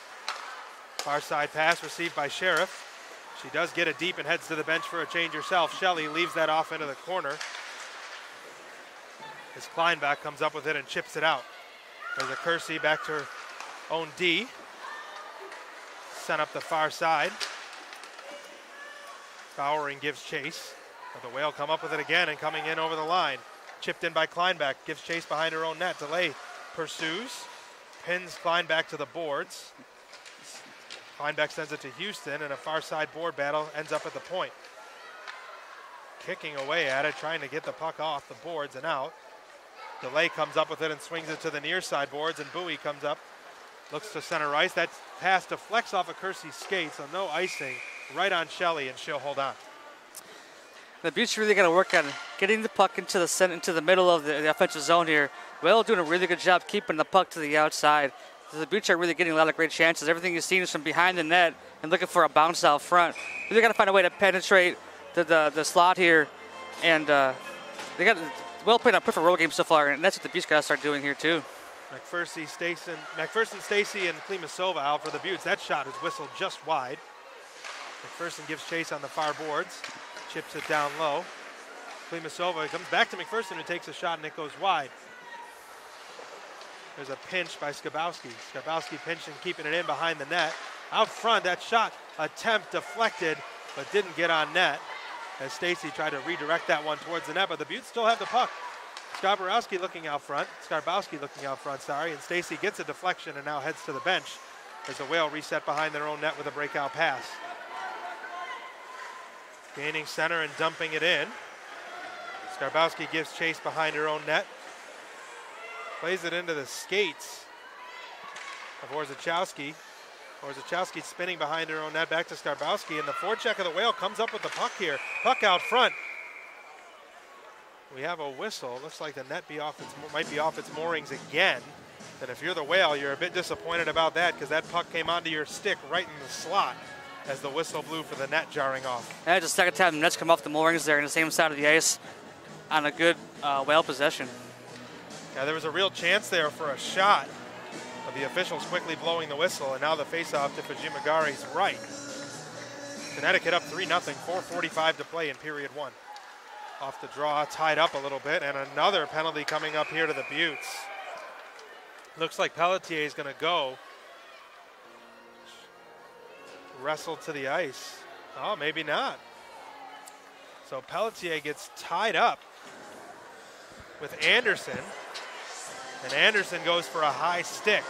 Far side pass received by Sheriff. She does get it deep and heads to the bench for a change herself. Shelley leaves that off into the corner. As Kleinbach comes up with it and chips it out. There's a Kersey back to her own D. Sent up the far side. Bowering gives chase, but the Whale come up with it again and coming in over the line. Chipped in by Kleinbach, gives chase behind her own net. Delay pursues, pins Kleinbach to the boards. Kleinbach sends it to Houston, and a far side board battle ends up at the point. Kicking away at it, trying to get the puck off the boards and out. Delay comes up with it and swings it to the near side boards, and Bowie comes up, looks to center ice. That pass deflects off of Kersey's skate, so no icing. Right on Shelley, and she'll hold on. The Beauts really got to work on getting the puck into the middle of the offensive zone here. Whale doing a really good job keeping the puck to the outside. The Beauts are really getting a lot of great chances. Everything you've seen is from behind the net and looking for a bounce out front. Really got to find a way to penetrate the slot here, and they got Whale playing a perfect road game so far, and that's what the Beauts got to start doing here too. McPherson, Stacy, and Klimasova out for the Beauts. That shot is whistled just wide. McPherson gives chase on the far boards, chips it down low. Klimasova comes back to McPherson, who takes a shot, and it goes wide. There's a pinch by Garbowsky. Garbowsky pinching, keeping it in behind the net. Out front, that shot attempt deflected, but didn't get on net as Stacy tried to redirect that one towards the net, but the Beauts still have the puck. Garbowsky looking out front, and Stacy gets a deflection and now heads to the bench as the Whale reset behind their own net with a breakout pass. Gaining center and dumping it in. Garbowsky gives chase behind her own net. Plays it into the skates of Orzechowski. Orzechowski spinning behind her own net, back to Garbowsky, and the forecheck of the Whale comes up with the puck here. Puck out front. We have a whistle. Looks like the net might be off its moorings again. And if you're the Whale, you're a bit disappointed about that because that puck came onto your stick right in the slot as the whistle blew for the net jarring off. That's the second time the net's come off the moorings there on the same side of the ice on a good Whale possession. Yeah, there was a real chance there for a shot, but the officials quickly blowing the whistle, and now the faceoff to Magari's right. Connecticut up 3-0, 4:45 to play in period one. Off the draw, tied up a little bit, and another penalty coming up here to the Beauts. Looks like Pelletier is going to go. Wrestle to the ice. Oh, maybe not. So Pelletier gets tied up with Anderson, and Anderson goes for a high stick.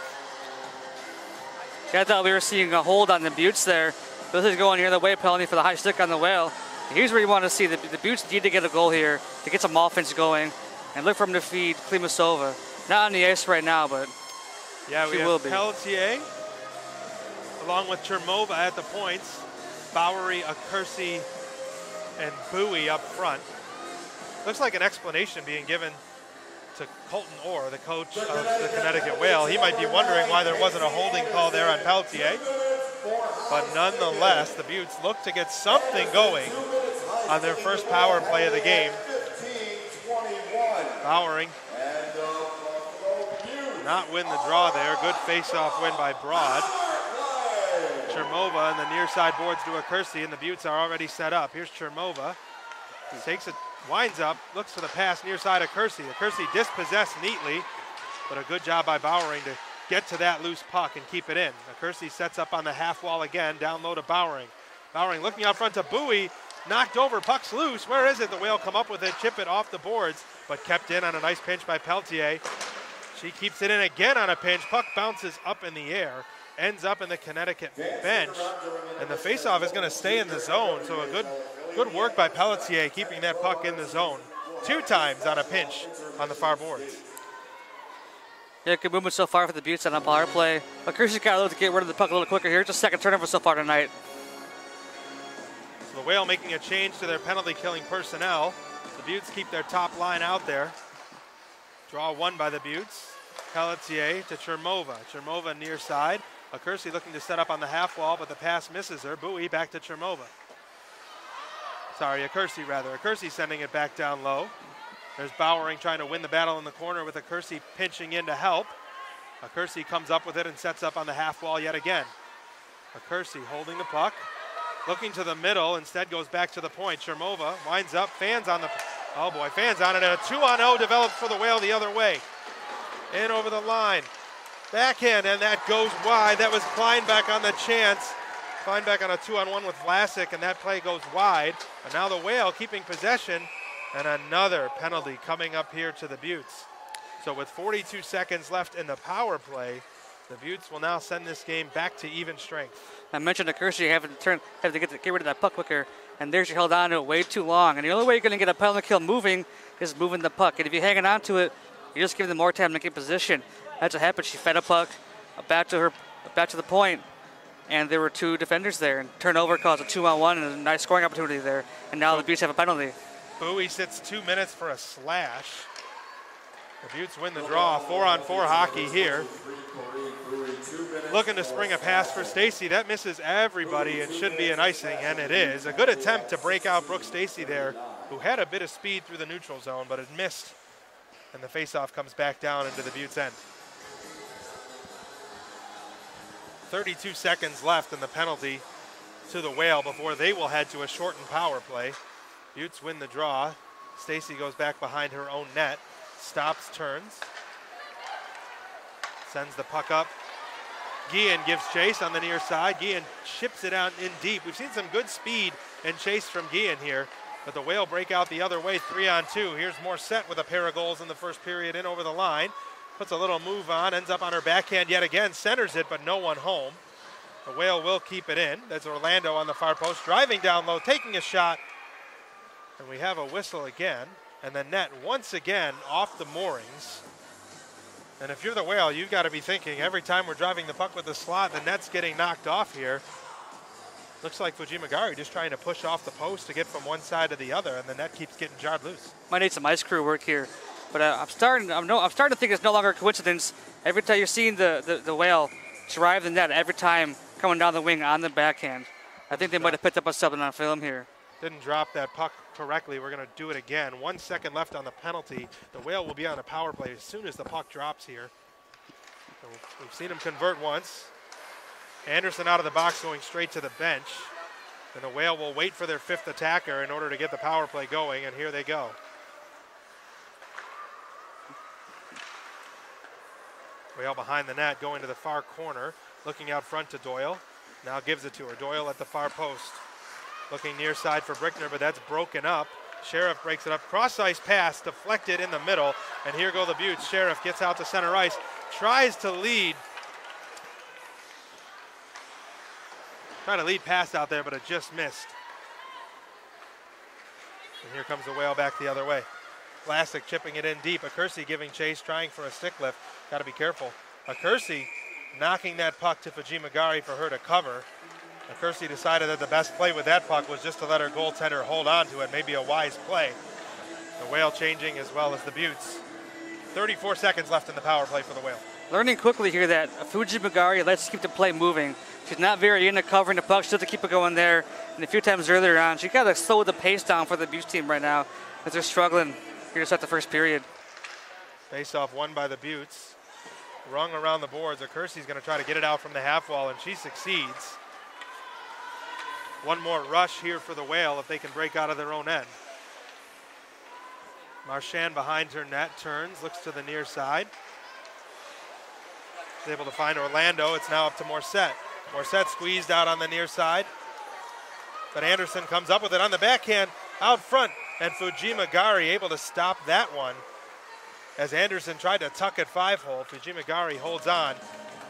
Yeah, I thought we were seeing a hold on the Beauts there. This is going the other way, penalty for the high stick on the Whale. Here's where you want to see the Beauts need to get a goal here to get some offense going and look for him to feed Klimasova. Not on the ice right now, but yeah, we she have will be. Pelletier along with Chermova at the points. Bowery, Acursi, and Bowie up front. Looks like an explanation being given to Colton Orr, the coach of the Connecticut Whale. He might be wondering why there wasn't a holding call there on Pelletier. But nonetheless, the Beauts look to get something going on their first power play of the game. Bowering not win the draw there. Good face-off win by Broad. Chermova and the near side boards to Acursi, and the Beauts are already set up. Here's Chermova. Takes it, winds up, looks for the pass near side Acursi. Acursi dispossessed neatly, but a good job by Bowering to get to that loose puck and keep it in. Acursi sets up on the half wall again, down low to Bowering. Bowering looking out front to Bowie, knocked over, puck's loose. Where is it? The Whale come up with it, chip it off the boards, but kept in on a nice pinch by Pelletier. She keeps it in again on a pinch. Puck bounces up in the air, ends up in the Connecticut bench, and the faceoff is going to stay in the zone. So a good work by Pelletier keeping that puck in the zone 2 times on a pinch on the far boards. Yeah, good movement so far for the Beauts on a power play. Acursi's got to get rid of the puck a little quicker here. Just second turnover so far tonight. So the Whale making a change to their penalty-killing personnel. The Beauts keep their top line out there. Draw one by the Beauts. Pelletier to Chermova. Chermova near side. Acursi looking to set up on the half wall, but the pass misses her. Bowie back to Chermova. Sorry, Acursi rather. Acursi sending it back down low. There's Bowering trying to win the battle in the corner with Acursi pinching in to help. Acursi comes up with it and sets up on the half wall yet again. Acursi holding the puck. Looking to the middle, instead goes back to the point. Chermova winds up, fans on the, oh boy, fans on it, and a 2-on-0 develops for the Whale the other way. In over the line. Backhand, and that goes wide. That was Kleinbeck on the chance. Kleinbeck on a 2-on-1 with Vlasic, and that play goes wide. And now the Whale keeping possession, and another penalty coming up here to the Beauts. So with 42 seconds left in the power play, the Beauts will now send this game back to even strength. I mentioned Acursi having to get rid of that puck quicker, and there she held on to it way too long. And the only way you're going to get a penalty kill moving is moving the puck. And if you're hanging on to it, you're just giving them more time to get position. That's what happened. She fed a puck back to the point, and there were 2 defenders there. And turnover caused a 2-on-1 and a nice scoring opportunity there. And now the Beauts have a penalty. Bowie sits 2 minutes for a slash. The Beauts win the draw. 4-on-4 hockey here. Looking to spring a pass for Stacy. That misses everybody. It should be an icing, and it is. A good attempt to break out Brooke Stacy there, who had a bit of speed through the neutral zone, but it missed. And the faceoff comes back down into the Beauts' end. 32 seconds left in the penalty to the Whale before they will head to a shortened power play. Beauts win the draw. Stacy goes back behind her own net, stops, turns, sends the puck up. Guillen gives chase on the near side. Guillen chips it out in deep. We've seen some good speed and chase from Guillen here, but the Whale break out the other way, 3-on-2. Here's Morissette with a pair of goals in the first period in over the line. Puts a little move on, ends up on her backhand yet again, centers it, but no one home. The Whale will keep it in. That's Orlando on the far post, driving down low, taking a shot. And we have a whistle again, and the net once again off the moorings. And if you're the Whale, you've got to be thinking every time we're driving the puck with the slot, the net's getting knocked off here. Looks like Magary just trying to push off the post to get from one side to the other, and the net keeps getting jarred loose. Might need some ice crew work here, but I'm starting to think it's no longer a coincidence. Every time you're seeing the Whale drive the net, every time coming down the wing on the backhand. I think they might have picked up something on film here. Didn't drop that puck correctly. We're going to do it again. 1 second left on the penalty. The Whale will be on a power play as soon as the puck drops here. So we've seen him convert once. Anderson out of the box going straight to the bench. And the Whale will wait for their fifth attacker in order to get the power play going, and here they go. Whale behind the net going to the far corner, looking out front to Doyle. Now gives it to her. Doyle at the far post. Looking near side for Brickner, but that's broken up. Sheriff breaks it up. Cross ice pass deflected in the middle. And here go the Beauts. Sheriff gets out to center ice. Tries to lead. Trying to lead pass out there, but it just missed. And here comes the Whale back the other way. Vlasic chipping it in deep. Acursi giving chase, trying for a stick lift. Got to be careful. Acursi knocking that puck to Magary for her to cover. Acursi decided that the best play with that puck was just to let her goaltender hold on to it. Maybe a wise play. The Whale changing as well as the Beauts. 34 seconds left in the power play for the Whale. Learning quickly here that Magary likes to keep the play moving. She's not very into covering the puck. She'll have to keep it going there. And a few times earlier on, she got to slow the pace down for the Beauts team right now as they're struggling here to start the first period. Face-off won by the Beauts. Rung around the boards. Acursi's going to try to get it out from the half wall, and she succeeds. One more rush here for the Whale if they can break out of their own end. Martian behind her net, turns, looks to the near side. Is able to find Orlando. It's now up to Morissette. Morissette squeezed out on the near side. But Anderson comes up with it on the backhand out front. And Magary able to stop that one. As Anderson tried to tuck it 5-hole, Magary holds on.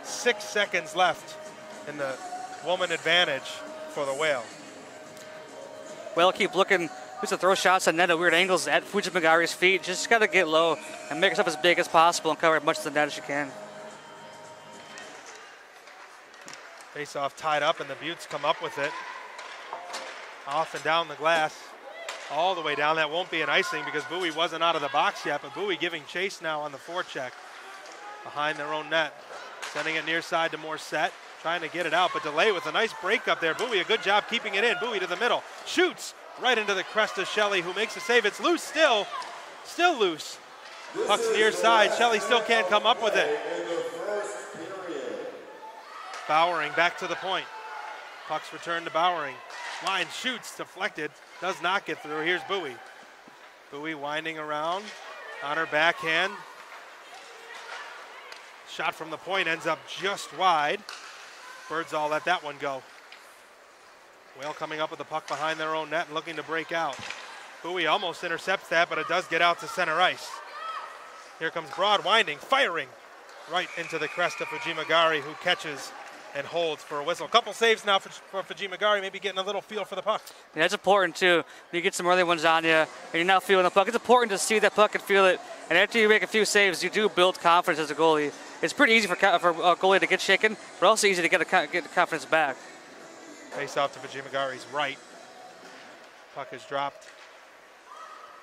6 seconds left in the woman advantage for the Whale. Whale keep looking just to throw shots at net at weird angles at Magary's feet. Just got to get low and make herself as big as possible and cover as much of the net as she can. Face-off tied up, and the Beauts come up with it. Off and down the glass. All the way down. That won't be an icing because Bowie wasn't out of the box yet, but Bowie giving chase now on the forecheck behind their own net. Sending it near side to Morissette. Trying to get it out, but delay with a nice break up there. Bowie, a good job keeping it in. Bowie to the middle. Shoots right into the crest of Shelley, who makes a save. It's loose still. Still loose. Puck's near side. Shelley still can't come up with it. Bowering back to the point. Puck's returned to Bowering. Line shoots, deflected. Does not get through. Here's Bowie. Bowie winding around on her backhand. Shot from the point ends up just wide. Birdsall let that one go. Whale coming up with the puck behind their own net and looking to break out. Bowie almost intercepts that, but it does get out to center ice. Here comes Broad winding, firing right into the crest of Magary, who catches and holds for a whistle. Couple saves now for Magary, maybe getting a little feel for the puck. Yeah, it's important too. You get some early ones on you, and you're now feeling the puck. It's important to see that puck and feel it. And after you make a few saves, you do build confidence as a goalie. It's pretty easy for a goalie to get shaken, but also easy to get the confidence back. Face off to Magary's right. Puck is dropped.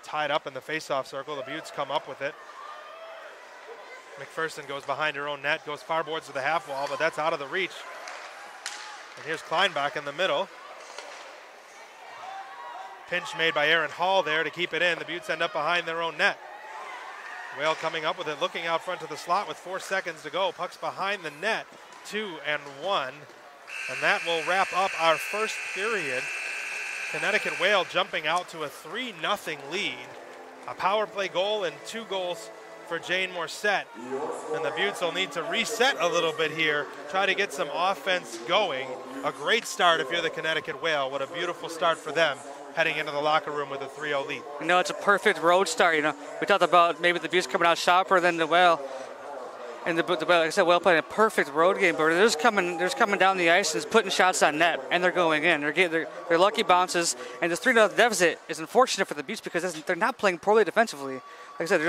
Tied up in the face-off circle. The Beauts come up with it. McPherson goes behind her own net, goes far boards to the half wall, but that's out of the reach. And here's Kleinbach in the middle. Pinch made by Aaron Hall there to keep it in. The Beauts end up behind their own net. Whale coming up with it, looking out front to the slot with 4 seconds to go. Puck's behind the net. 2-1. And that will wrap up our first period. Connecticut Whale jumping out to a 3-0 lead. A power play goal and 2 goals for Jane Morissette. And the Beauts will need to reset a little bit here, try to get some offense going. A great start if you're the Connecticut Whale. What a beautiful start for them, heading into the locker room with a 3-0 lead. You know, it's a perfect road start. You know, we talked about maybe the Beauts coming out sharper than the Whale. And like I said, Whale playing a perfect road game, but they're just coming down the ice and just putting shots on net, and they're going in. They're lucky bounces, and this 3-0 deficit is unfortunate for the Beauts because they're not playing poorly defensively. Like I said, they're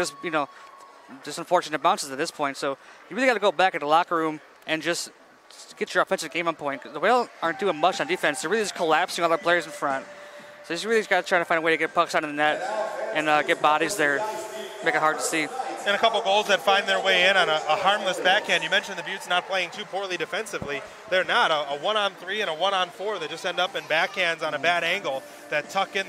just unfortunate bounces at this point. So you really got to go back in the locker room and just get your offensive game on point. The Whale aren't doing much on defense. They're really just collapsing all their players in front. So you really just got to try to find a way to get pucks out of the net and get bodies there, make it hard to see. And a couple goals that find their way in on a harmless backhand. You mentioned the Beauts not playing too poorly defensively. They're not. A 1-on-3 and a 1-on-4 that just end up in backhands on a bad angle that tuck in.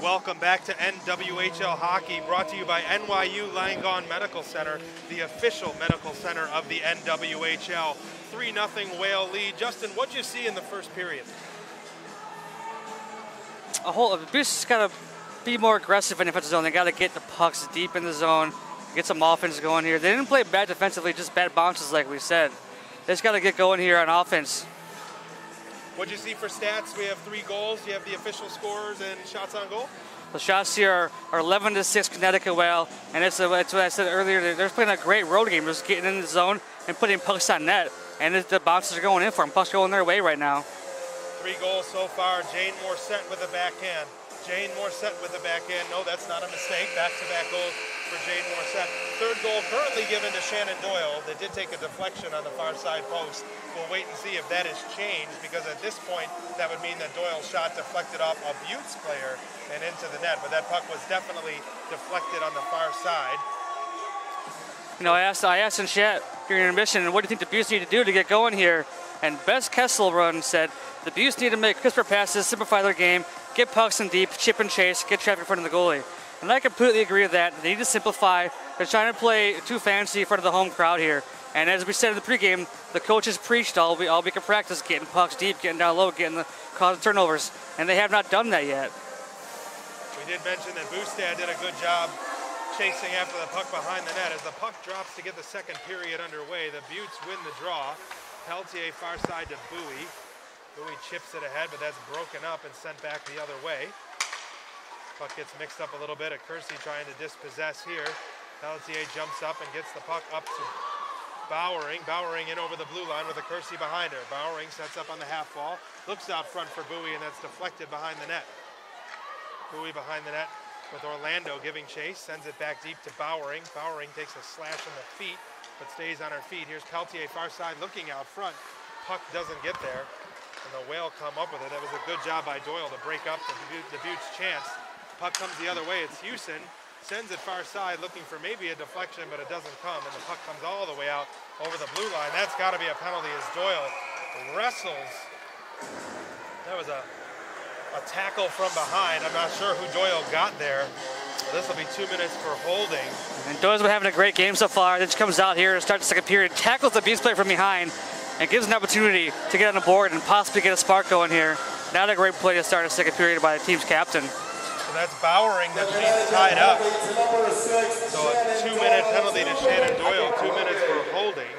Welcome back to NWHL Hockey, brought to you by NYU Langone Medical Center, the official medical center of the NWHL. 3-0 Whale lead. Justin, what'd you see in the first period? The Beauts got to be more aggressive in the defensive zone. They got to get the pucks deep in the zone, get some offense going here. They didn't play bad defensively, just bad bounces like we said. They just got to get going here on offense. What'd you see for stats? We have 3 goals. You have the official scores and shots on goal? The shots here are 11-6 Connecticut Whale, and it's what I said earlier. They're playing a great road game, just getting in the zone and putting pucks on net, and the bounces are going in for them. Pucks going their way right now. 3 goals so far. Jane Morissette with a backhand. Jane Morissette with a backhand. No, that's not a mistake. Back-to-back goals for Jane Morissette. 3rd goal currently given to Shannon Doyle. They did take a deflection on the far side post. We'll wait and see if that has changed, because at this point, that would mean that Doyle's shot deflected off a Beauts player and into the net, but that puck was definitely deflected on the far side. You know, I asked in chat during intermission, what do you think the Beauts need to do to get going here? And Bess Kesselrun said the Beauts need to make crisper passes, simplify their game, get pucks in deep, chip and chase, get traffic in front of the goalie. And I completely agree with that. They need to simplify. They're trying to play too fancy in front of the home crowd here. And as we said in the pregame, the coaches preached all we can practice, getting pucks deep, getting down low, causing turnovers. And they have not done that yet. We did mention that Bustad did a good job chasing after the puck behind the net. As the puck drops to get the second period underway, the Beauts win the draw. Pelletier far side to Bowie. Bowie chips it ahead, but that's broken up and sent back the other way. Puck gets mixed up a little bit. Kersey trying to dispossess here. Pelletier jumps up and gets the puck up to Bowering. Bowering in over the blue line with a Kersey behind her. Bowering sets up on the half wall. Looks out front for Bowie, and that's deflected behind the net. Bowie behind the net with Orlando giving chase. Sends it back deep to Bowering. Bowering takes a slash in the feet, but stays on her feet. Here's Pelletier far side looking out front. Puck doesn't get there, and the Whale come up with it. That was a good job by Doyle to break up the Beauts' chance. Puck comes the other way. It's Houston. Sends it far side looking for maybe a deflection, but it doesn't come, and the puck comes all the way out over the blue line. That's got to be a penalty as Doyle wrestles. That was a tackle from behind. I'm not sure who Doyle got there. This will be 2 minutes for holding. And Doyle's been having a great game so far. Then she comes out here to start the second period, tackles the Beauts player from behind, and gives an opportunity to get on the board and possibly get a spark going here. Not a great play to start a second period by the team's captain. So that's Bowering that she's tied up. So a 2-minute penalty to Shannon Doyle, 2 minutes for holding.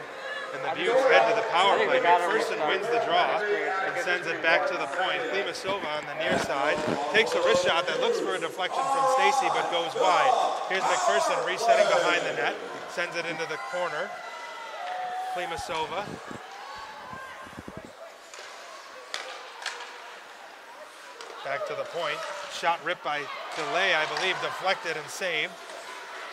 And the Beauts head to the power play. McPherson wins the draw and sends it back to the point. Klimasova on the near side takes a wrist shot that looks for a deflection from Stacy but goes wide. Here's McPherson resetting behind the net, sends it into the corner. Klimasova. Back to the point. Shot ripped by DeLay, I believe, deflected and saved.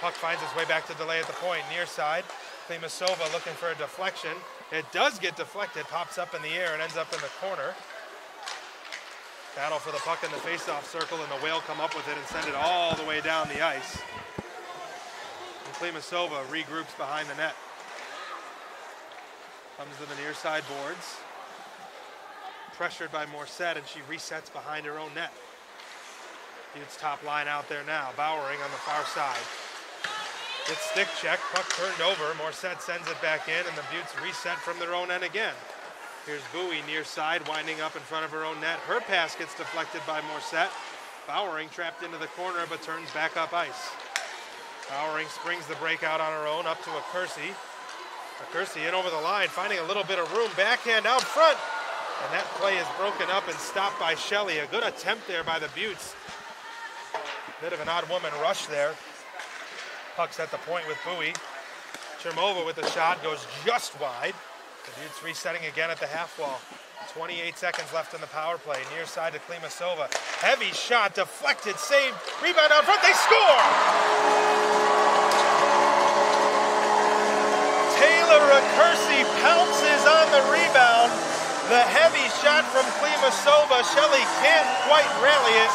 Puck finds its way back to DeLay at the point. Near side. Klimasova looking for a deflection. It does get deflected, pops up in the air and ends up in the corner. Battle for the puck in the face-off circle, and the Whale come up with it and send it all the way down the ice. And Klimasova regroups behind the net. Comes to the near side boards. Pressured by Morissette, and she resets behind her own net. Beauts top line out there now. Bowering on the far side. It's stick check, puck turned over. Morissette sends it back in, and the Beauts reset from their own end again. Here's Bowie near side, winding up in front of her own net. Her pass gets deflected by Morissette. Bowering trapped into the corner, but turns back up ice. Bowering springs the breakout on her own, up to a Kersey. A Kersey in over the line, finding a little bit of room. Backhand out front. And that play is broken up and stopped by Shelley. A good attempt there by the Beauts. Bit of an odd woman rush there. Puck's at the point with Bowie. Chermova with the shot goes just wide. The Beauts resetting again at the half wall. 28 seconds left in the power play. Near side to Klimasova. Heavy shot, deflected, saved. Rebound out front, they score! Taylor Kersey pounces on the rebound. The heavy shot from Klimasova. Shelley can't quite rally it.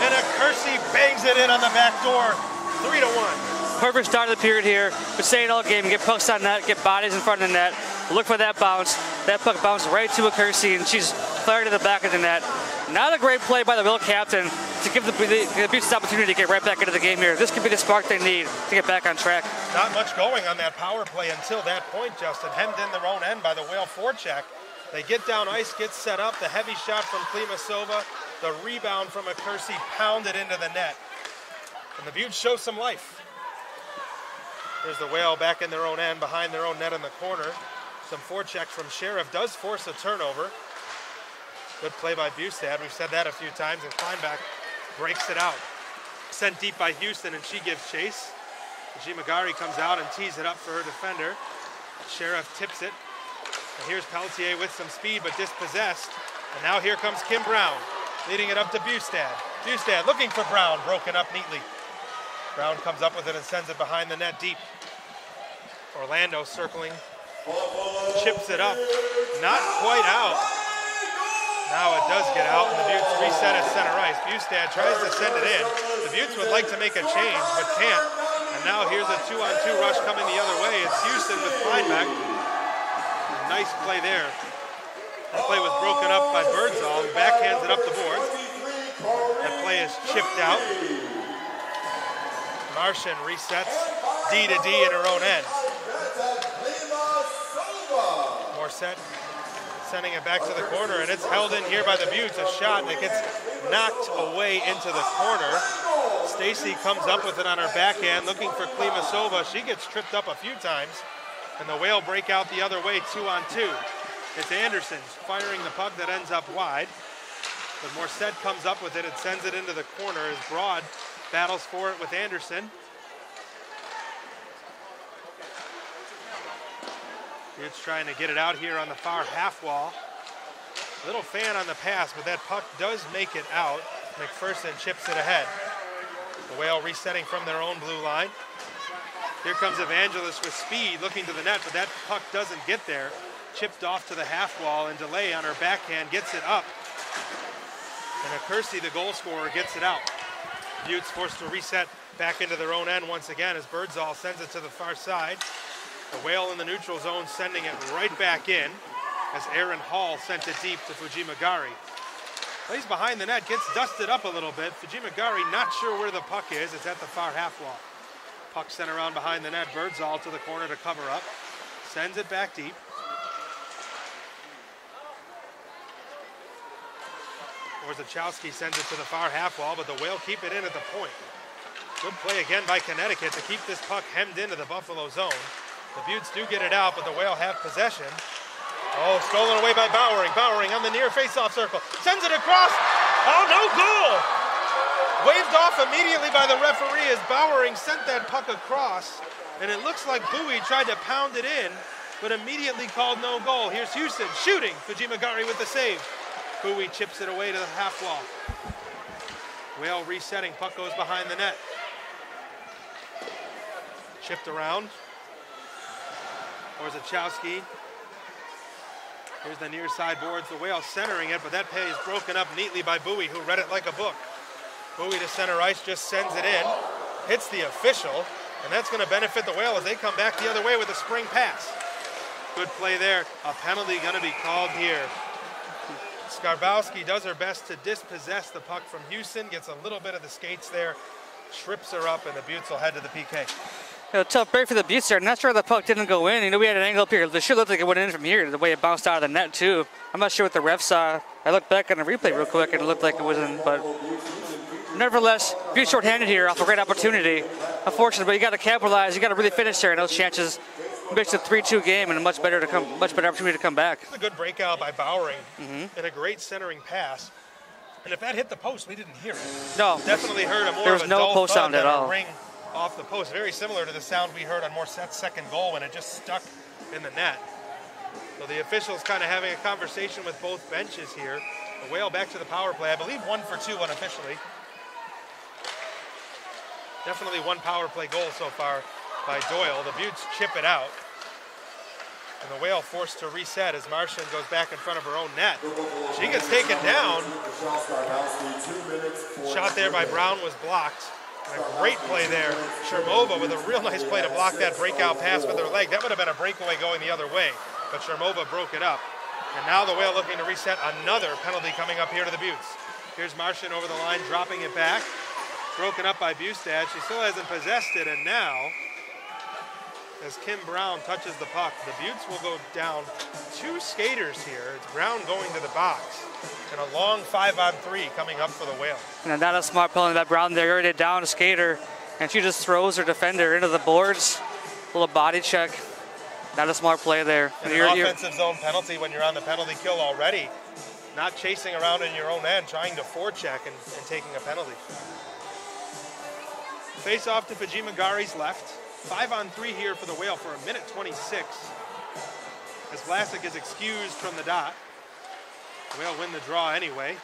And a Kersey bangs it in on the back door. 3-1. Perfect start of the period here. We're saying all game, get pucks on net, get bodies in front of the net, look for that bounce. That puck bounced right to a Kersey, and she's fired to the back of the net. Not a great play by the Whale captain. to give the Beauts the opportunity to get right back into the game here. This could be the spark they need to get back on track. Not much going on that power play until that point, Justin. Hemmed in their own end by the Whale forecheck. They get down ice, get set up. The heavy shot from Klimasova. The rebound from Agari pounded into the net. And the Beauts show some life. There's the Whale back in their own end, behind their own net in the corner. Some forecheck from Sheriff does force a turnover. Good play by Bustad. We've said that a few times, and Kleinbach breaks it out. Sent deep by Houston, and she gives chase. Magary comes out and tees it up for her defender. Sheriff tips it. And here's Pelletier with some speed, but dispossessed. And now here comes Kim Brown, leading it up to Bustad. Bustad looking for Brown, broken up neatly. Brown comes up with it and sends it behind the net deep. Orlando circling, chips it up, not quite out. Now it does get out, and the Beauts reset at center ice. Bustad tries to send it in. The Beauts would like to make a change, but can't. And now here's a 2-on-2 rush coming the other way. It's Houston with Kleinbach. Nice play there. That play was broken up by Birdsall, who backhands it up the boards. That play is chipped out. Martian resets D to D in her own end. Morset sending it back to the corner, and it's held in here by the Beauts. A shot that gets knocked away into the corner. Stacy comes up with it on her backhand, looking for Klimasova. She gets tripped up a few times, and the Whale break out the other way, 2-on-2. It's Anderson firing the puck that ends up wide, but Morset comes up with it and sends it into the corner as Broad battles for it with Anderson. It's trying to get it out here on the far half wall. Little fan on the pass, but that puck does make it out. McPherson chips it ahead. The Whale resetting from their own blue line. Here comes Evangelist with speed, looking to the net, but that puck doesn't get there. Chipped off to the half wall, and Delay on her backhand gets it up. And Agari, the goal scorer, gets it out. Beauts forced to reset back into their own end once again as Birdsall sends it to the far side. The Whale in the neutral zone sending it right back in as Aaron Hall sent it deep to Magary. Plays behind the net, gets dusted up a little bit. Magary not sure where the puck is. It's at the far half wall. Puck sent around behind the net. Birdsall to the corner to cover up. Sends it back deep. Orzechowski sends it to the far half wall, but the Whale keep it in at the point. Good play again by Connecticut to keep this puck hemmed into the Buffalo zone. The Beauts do get it out, but the Whale have possession. Oh, stolen away by Bowering. Bowering on the near face-off circle. Sends it across. Oh, no goal! Waved off immediately by the referee as Bowering sent that puck across. And it looks like Bowie tried to pound it in, but immediately called no goal. Here's Houston shooting. Magary with the save. Bowie chips it away to the half wall. Whale resetting. Puck goes behind the net. Chipped around. Orzechowski. Here's the near side boards. The Whale centering it, but that play is broken up neatly by Bowie, who read it like a book. Bowie to center ice, just sends it in. Hits the official, and that's going to benefit the Whale as they come back the other way with a spring pass. Good play there. A penalty going to be called here. Garbowsky does her best to dispossess the puck from Houston, gets a little bit of the skates there, trips her up, and the Beauts will head to the PK. Tough break for the Beauts there. Not sure the puck didn't go in. We had an angle up here. It sure looked like it went in from here, the way it bounced out of the net, too. I'm not sure what the ref saw. I looked back on the replay real quick, and it looked like it was in, but nevertheless, Beauts shorthanded here off a great opportunity. Unfortunately, but you got to capitalize. You got to really finish there, and those chances makes it a 3-2 game and a much better opportunity to come back. It's a good breakout by Bowering and a great centering pass. And if that hit the post, we didn't hear it. No. Definitely heard a more there was of a no dull post sound thud at than a all. ring off the post. Very similar to the sound we heard on Morset's second goal when it just stuck in the net. So the officials kind of having a conversation with both benches here. The Whale back to the power play. I believe 1 for 2 unofficially. Definitely one power play goal so far by Doyle. The Beauts chip it out. And the Whale forced to reset as Martian goes back in front of her own net. She gets taken down. Shot there by Brown was blocked. And a great play there. Shermova with a real nice play to block that breakout pass with her leg. That would have been a breakaway going the other way, but Shermova broke it up. And now the Whale looking to reset. Another penalty coming up here to the Beauts. Here's Martian over the line, dropping it back. Broken up by Bustad. She still hasn't possessed it, and now, as Kim Brown touches the puck, the Beauts will go down 2 skaters here. It's Brown going to the box, and a long 5-on-3 coming up for the Whale. And not a smart penalty by Brown there. Already down a skater, and she just throws her defender into the boards. A little body check. Not a smart play there. And an offensive zone penalty when you're on the penalty kill already. Not chasing around in your own end, trying to forecheck and taking a penalty. Face off to Pucci Magari's left. 5-on-3 here for the Whale for 1:26. As Vlasic is excused from the dot. The Whale win the draw anyway.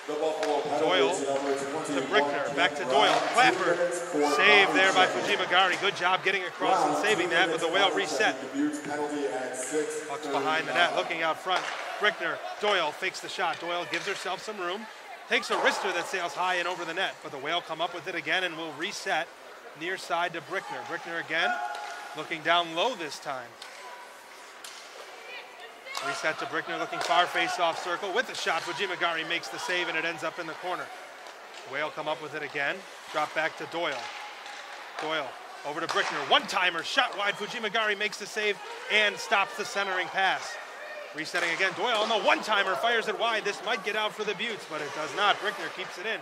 Doyle to Brickner, back to Doyle, Clapper, save there by Pucci Magary. Good job getting across and saving that, but the Whale reset. Puck's behind the net, looking out front. Brickner, Doyle fakes the shot. Doyle gives herself some room, takes a wrister that sails high and over the net, but the Whale come up with it again and will reset near side to Brickner. Brickner again, looking down low this time. Reset to Brickner, looking far face-off circle with the shot. Pucci Magary makes the save and it ends up in the corner. Whale come up with it again. Drop back to Doyle. Doyle over to Brickner. One-timer, shot wide. Pucci Magary makes the save and stops the centering pass. Resetting again. Doyle on the one-timer, fires it wide. This might get out for the Beauts, but it does not. Brickner keeps it in.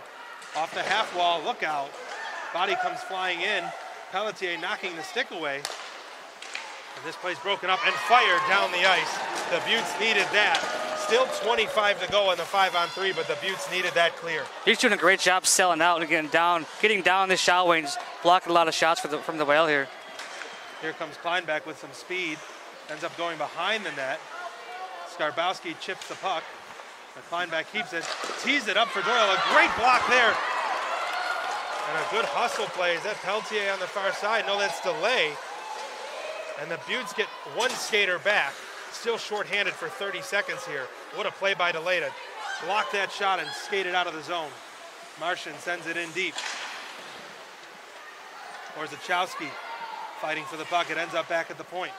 Off the half wall, look out. Body comes flying in. Pelletier knocking the stick away. And this play's broken up and fired down the ice. The Beauts needed that. Still 25 to go in the 5-on-3, but the Beauts needed that clear. He's doing a great job selling out and getting down the shot wing, just blocking a lot of shots from the Whale here. Here comes Kleinbeck with some speed. Ends up going behind the net. Garbowsky chips the puck. And Kleinbeck keeps it. Tees it up for Doyle. A great block there. And a good hustle play. Is that Pelletier on the far side? No, that's Delay. And the Beauts get one skater back. Still shorthanded for 30 seconds here. What a play by Delay to block that shot and skate it out of the zone. Martian sends it in deep. Orzechowski fighting for the puck. It ends up back at the point.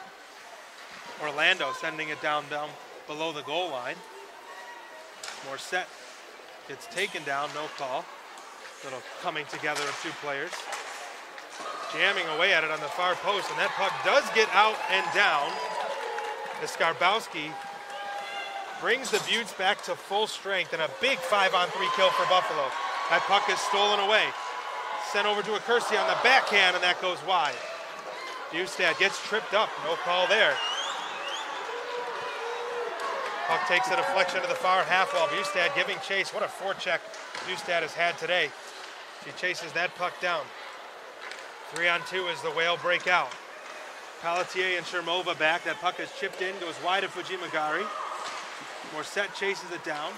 Orlando sending it down below the goal line. Morissette gets taken down, no call. Little coming together of 2 players. Jamming away at it on the far post, and that puck does get out and down. As Garbowsky brings the Beauts back to full strength, and a big 5-on-3 kill for Buffalo. That puck is stolen away. Sent over to Agari on the backhand, and that goes wide. Bustad gets tripped up, no call there. Puck takes a deflection to the far half wall. Bustad giving chase. What a forecheck Bustad has had today. She chases that puck down. 3-on-2 as the Whale break out. Pelletier and Shermova back. That puck is chipped in, goes wide of Pucci Magary. Morissette chases it down.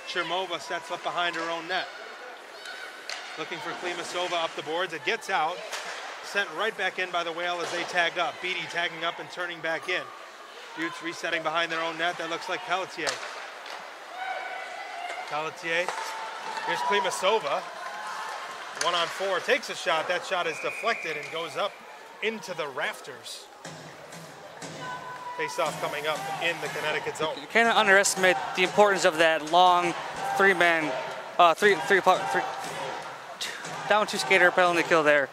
Shermova sets up behind her own net. Looking for Klimasova up the boards. It gets out. Sent right back in by the Whale as they tag up. Beatty tagging up and turning back in. Beauts resetting behind their own net. That looks like Pelletier. Pelletier. Here's Klimasova. 1-on-4. Takes a shot. That shot is deflected and goes up into the rafters. Face-off coming up in the Connecticut zone. You cannot underestimate the importance of that long three-man, down 2 skater penalty kill there.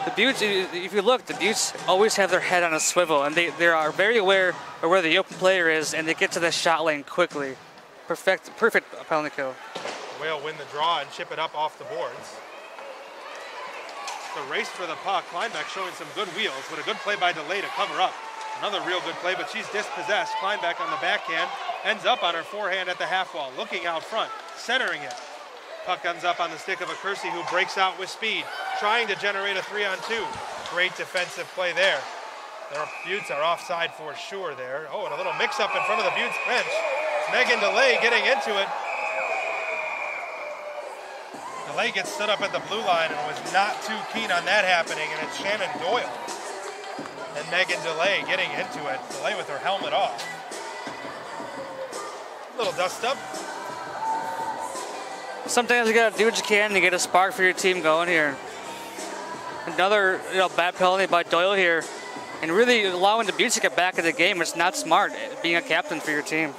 The Beauts, if you look, the Beauts always have their head on a swivel, and they are very aware of where the open player is, and they get to the shot lane quickly. Perfect penalty kill. Whale win the draw and chip it up off the boards. The race for the puck. Kleinbeck showing some good wheels, but a good play by Delay to cover up. Another real good play, but she's dispossessed. Kleinbeck on the backhand, ends up on her forehand at the half wall, looking out front, centering it. Puck ends up on the stick of Agari, who breaks out with speed, trying to generate a 3-on-2. Great defensive play there. The Beauts are offside for sure there. Oh, and a little mix-up in front of the Beauts bench. Megan Delay getting into it. Delay gets stood up at the blue line and was not too keen on that happening, and it's Shannon Doyle. And Megan Delay getting into it. Delay with her helmet off. Little dust up. Sometimes you gotta do what you can to get a spark for your team going here. Another bad penalty by Doyle here, and really allowing the Beauts to get back in the game. It's not smart being a captain for your team.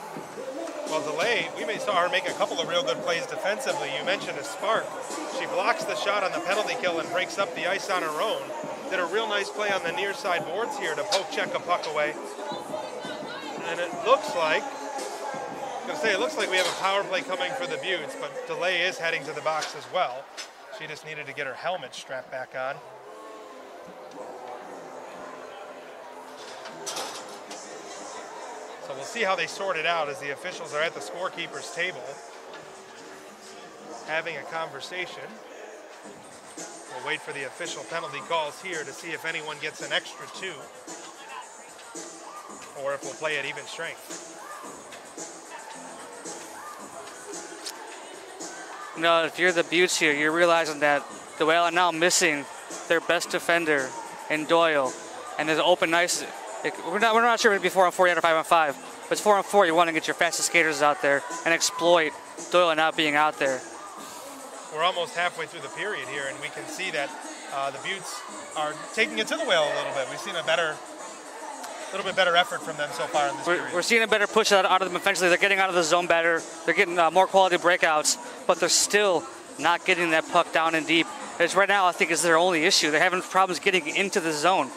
Well, Delay, saw her make a couple of real good plays defensively. You mentioned a spark. She blocks the shot on the penalty kill and breaks up the ice on her own. Did a real nice play on the near side boards here to poke check a puck away. And it looks like, it looks like we have a power play coming for the Beauts, but Delay is heading to the box as well. She just needed to get her helmet strapped back on. So we'll see how they sort it out as the officials are at the scorekeeper's table having a conversation. We'll wait for the official penalty calls here to see if anyone gets an extra 2 or if we'll play at even strength. You know, if you're the Beauts here, you're realizing that the Whale are now missing their best defender in Doyle, and there's open ice. We're not sure if it'd be 4-on-4 yet or 5-on-5, but it's 4-on-4. You want to get your fastest skaters out there and exploit Doyle not being out there. We're almost halfway through the period here, and we can see that the Beauts are taking it to the Whale a little bit. We've seen a little bit better effort from them so far in this period. We're seeing a better push out of them offensively. They're getting out of the zone better. They're getting more quality breakouts, but they're still not getting that puck down and deep. It's right now, I think, is their only issue. They're having problems getting into the zone.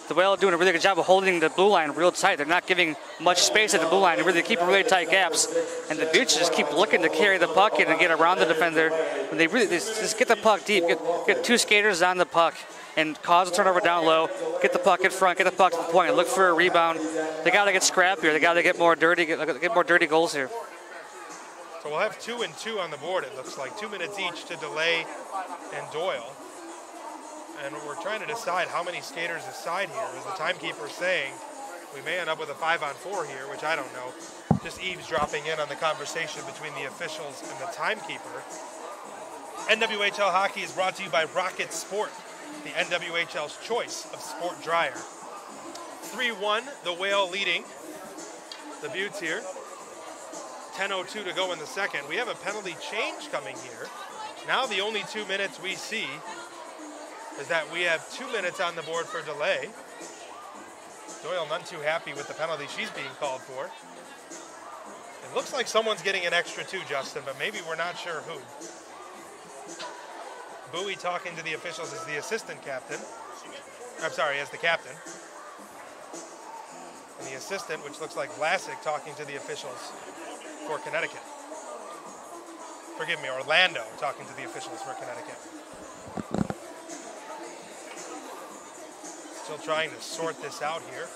The Whale are doing a really good job of holding the blue line real tight. They're not giving much space at the blue line. They're really keeping really tight gaps. And the Beauts just keep looking to carry the puck in and get around the defender. And they just get the puck deep, get 2 skaters on the puck and cause a turnover down low, get the puck in front, get the puck to the point, and look for a rebound. They got to get scrappier. They got to get more dirty goals here. So we'll have 2 and 2 on the board, it looks like. 2 minutes each to Delay and Doyle. And we're trying to decide how many skaters aside here. As the timekeeper is saying, we may end up with a 5-on-4 here, which I don't know. Just eavesdropping in on the conversation between the officials and the timekeeper. NWHL hockey is brought to you by Rocket Sport, the NWHL's choice of sport dryer. 3-1, the Whale leading the Beauts here. 10:02 to go in the second. We have a penalty change coming here. Now the only 2 minutes we see is that we have 2 minutes on the board for Delay. Doyle none too happy with the penalty she's being called for. It looks like someone's getting an extra 2, Justin, but maybe we're not sure who. Bowie talking to the officials as the assistant captain. I'm sorry, as the captain. And the assistant, which looks like Vlasic, talking to the officials for Connecticut. Forgive me, Orlando talking to the officials for Connecticut. Still trying to sort this out here.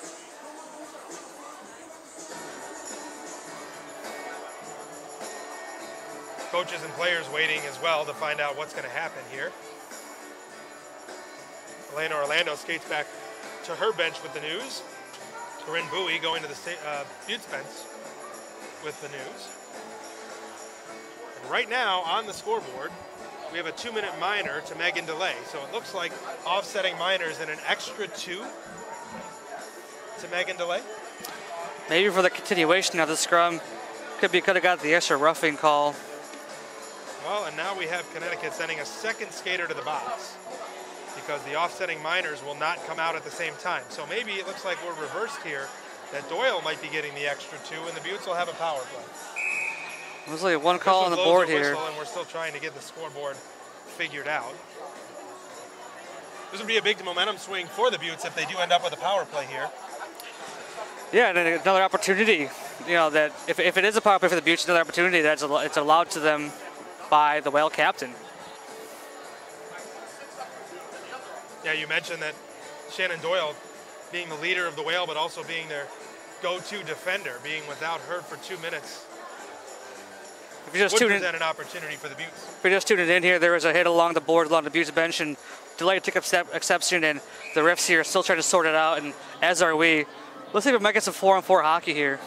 Coaches and players waiting as well to find out what's going to happen here. Elena Orlando skates back to her bench with the news. Corinne Bowie going to the Beauts bench with the news. And right now on the scoreboard, we have a 2-minute minor to Megan Delay. So it looks like offsetting minors and an extra 2 to Megan Delay. Maybe for the continuation of the scrum, could have got the extra roughing call. Well, and now we have Connecticut sending a second skater to the box because the offsetting minors will not come out at the same time. So maybe it looks like we're reversed here, that Doyle might be getting the extra 2 and the Beauts will have a power play. There's only one call on the board here. And we're still trying to get the scoreboard figured out. This would be a big momentum swing for the Beauts if they do end up with a power play here. Yeah, and then another opportunity, you know, that if it is a power play for the Beauts, another opportunity that's it's allowed to them by the Whale captain. Yeah, you mentioned that Shannon Doyle being the leader of the Whale, but also being their go-to defender, being without her for 2 minutes. If you just would present an opportunity for the Beauts. If you're just tuning in here, there was a hit along the board along the Beauts bench, and Delay took exception, and the refs here are still trying to sort it out, and as are we. Let's see if we might get some 4-on-4 hockey here.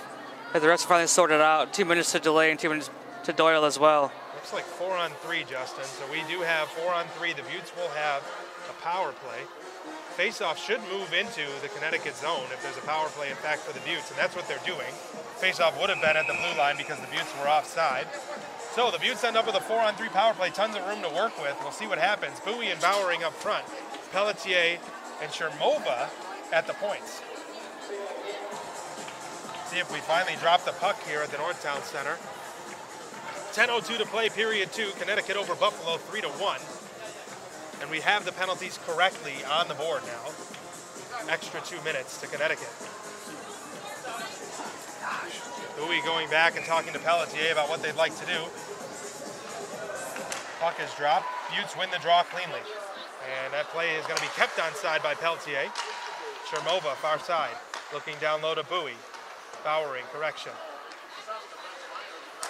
The refs finally sorted it out. 2 minutes to Delay and 2 minutes to Doyle as well. Looks like 4-on-3, Justin. So we do have 4-on-3. The Beauts will have a power play. Faceoff should move into the Connecticut zone if there's a power play, in fact, for the Beauts, and that's what they're doing. Faceoff would have been at the blue line because the Beauts were offside. So the Beauts end up with a 4-on-3 power play, tons of room to work with. We'll see what happens. Bowie and Bowering up front. Pelletier and Shermova at the points. See if we finally drop the puck here at the Northtown Center. 10:02 to play, period 2. Connecticut over Buffalo 3-1. And we have the penalties correctly on the board now. Extra 2 minutes to Connecticut. Bowie going back and talking to Pelletier about what they'd like to do. Puck is dropped. Beauts win the draw cleanly. And that play is going to be kept onside by Pelletier. Chermova, far side, looking down low to Bowie. Bowering, correction.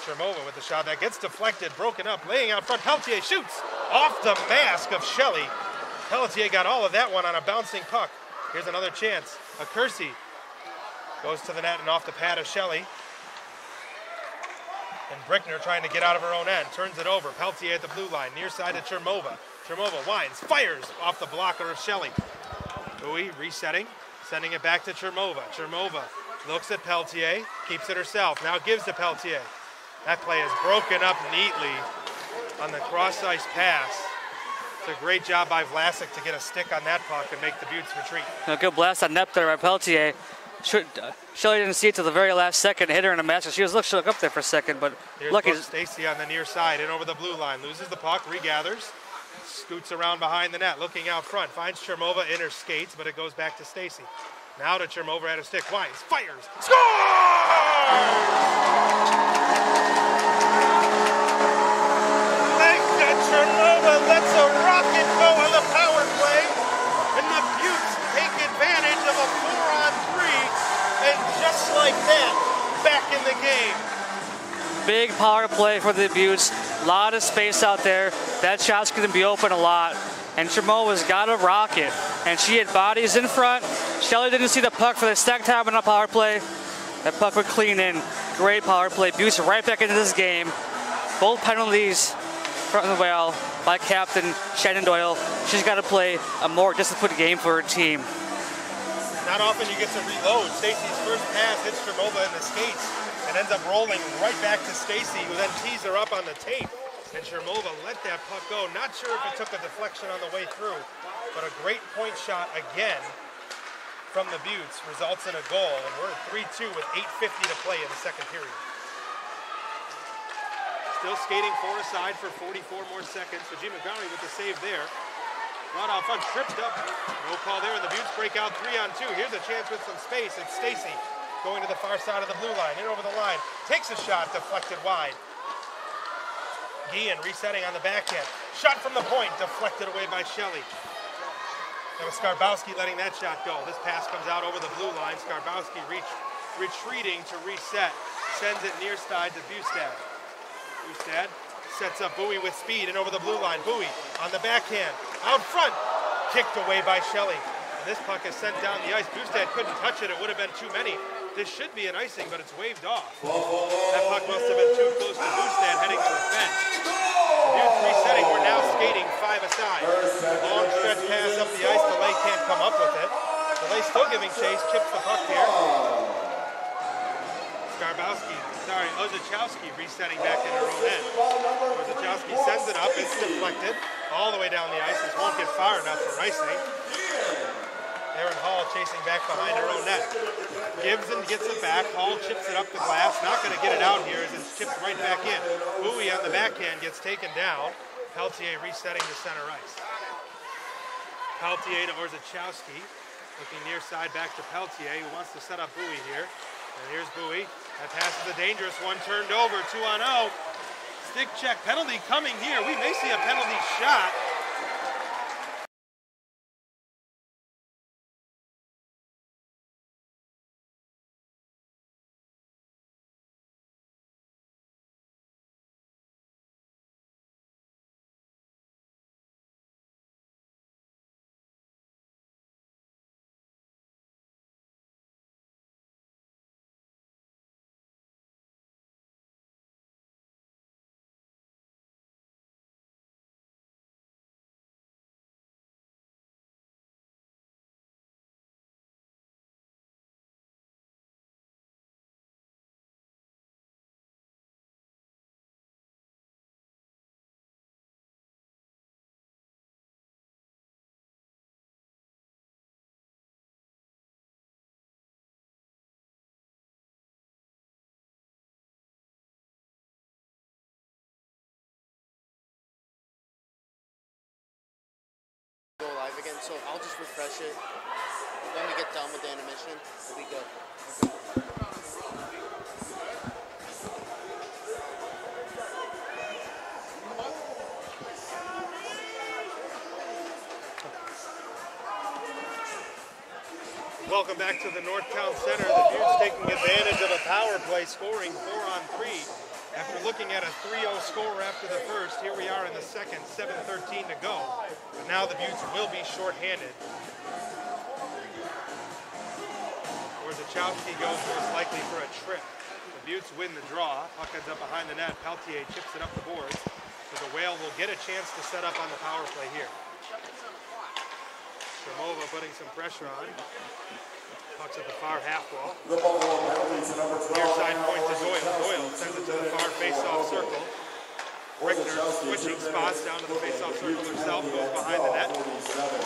Chermova with the shot that gets deflected, broken up, laying out front. Pelletier shoots off the mask of Shelley. Pelletier got all of that one on a bouncing puck. Here's another chance. Acursi goes to the net and off the pad of Shelley. And Brickner trying to get out of her own end. Turns it over. Pelletier at the blue line. Near side to Chermova. Chermova winds. Fires off the blocker of Shelley. Bowie resetting. Sending it back to Chermova. Chermova looks at Pelletier. Keeps it herself. Now gives to Pelletier. That play is broken up neatly on the cross-ice pass. It's a great job by Vlasic to get a stick on that puck and make the Beauts retreat. A good blast on net there by Pelletier. Shelley didn't see it till the very last second. Hit her in the mask. She was shook up there for a second, but here's lucky. Stacy on the near side and over the blue line. Loses the puck, regathers, scoots around behind the net, looking out front. Finds Chermova in her skates, but it goes back to Stacy. Now to Chermova at her stick. Wise fires. Scores! Chermova lets a rocket go on the power play, and the Beauts take advantage of a 4-on-3, and just like that, back in the game. Big power play for the Beauts. A lot of space out there. That shot's going to be open a lot. And Chermova's got a rocket, and she had bodies in front. Shelley didn't see the puck for the second time on a power play. That puck would clean in. Great power play. Beauts right back into this game. Both penalties from the Whale by Captain Shannon Doyle. She's got to play a more disciplined game for her team. Not often you get to reload. Stacy's first pass hits Chermova in the skates and ends up rolling right back to Stacy, who then tees her up on the tape. And Chermova let that puck go. Not sure if it took a deflection on the way through, but a great point shot again from the Beauts results in a goal. And we're at 3-2 with 8:50 to play in the second period. Still skating 4 aside for 44 more seconds. So Magary with the save there. Run out front, tripped up. No call there, and the Beauts break out 3-on-2. Here's a chance with some space. It's Stacy going to the far side of the blue line. In over the line. Takes a shot, deflected wide. Guillen resetting on the backhand. Shot from the point, deflected away by Shelley. That was Garbowsky letting that shot go. This pass comes out over the blue line. Garbowsky retreating to reset. Sends it near side to Bustad. Bustad sets up Bowie with speed and over the blue line. Bowie on the backhand. Out front. Kicked away by Shelley. And this puck is sent down the ice. Bustad couldn't touch it. It would have been too many. This should be an icing, but it's waved off. That puck must have been too close to Bustad heading to the bench. Beauts resetting. We're now skating 5 aside. Long stretch pass up the ice. DeLay can't come up with it. DeLay still giving chase. Chips the puck here. Ozachowski resetting back in her own end. Ozachowski sends it up. It's deflected all the way down the ice. This won't get far enough for icing. Erin Hall chasing back behind her own net. Gibson gets it back. Hall chips it up the glass. Not going to get it out here as it's chipped right back in. Bowie on the backhand gets taken down. Pelletier resetting to center ice. Pelletier to Orzechowski. Looking near side back to Pelletier, who wants to set up Bowie here. And here's Bowie. That pass is a dangerous one. Turned over. 2-on-0. Stick check. Penalty coming here. We may see a penalty shot. again, so I'll just refresh it. When we get done with the intermission, it'll be good. Welcome back to the Northtown Center. The Beauts taking advantage of a power play, scoring 4-on-3. After looking at a 3-0 score after the first, here we are in the second, 7:13 to go. But now the Beauts will be shorthanded. Wojciechowski goes most likely for a trip. The Beauts win the draw. Puck ends up behind the net. Pelletier chips it up the boards. So the Whale will get a chance to set up on the power play here. Tremova putting some pressure on. Puck's at the far half wall. Nearside point to Doyle. Doyle sends it to the far face-off circle. Brickner switching spots down to the face-off circle himself, goes behind the net.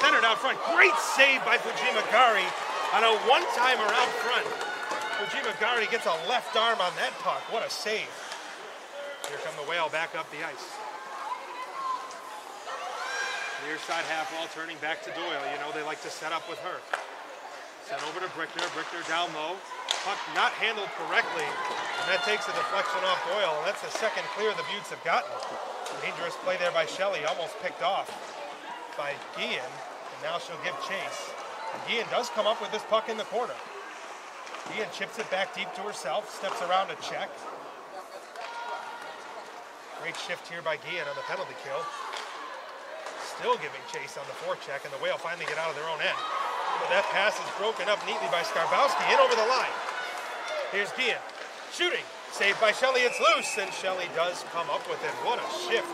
Centered out front. Great save by Pucci Magary on a one-timer out front. Pucci Magary gets a left arm on that puck. What a save. Here come the Whale back up the ice. Near side half wall turning back to Doyle. You know they like to set up with her. Sent over to Brickner. Brickner down low. Puck not handled correctly. And that takes a deflection off Doyle. And that's the second clear the Beauts have gotten. Dangerous play there by Shelley. Almost picked off by Guillen. And now she'll give chase. And Guillen does come up with this puck in the corner. Guillen chips it back deep to herself. Steps around to check. Great shift here by Guillen on the penalty kill. Still giving chase on the forecheck, and the Whale finally get out of their own end. But that pass is broken up neatly by Garbowsky, in over the line. Here's Guillen, shooting, saved by Shelley, it's loose, and Shelley does come up with it. What a shift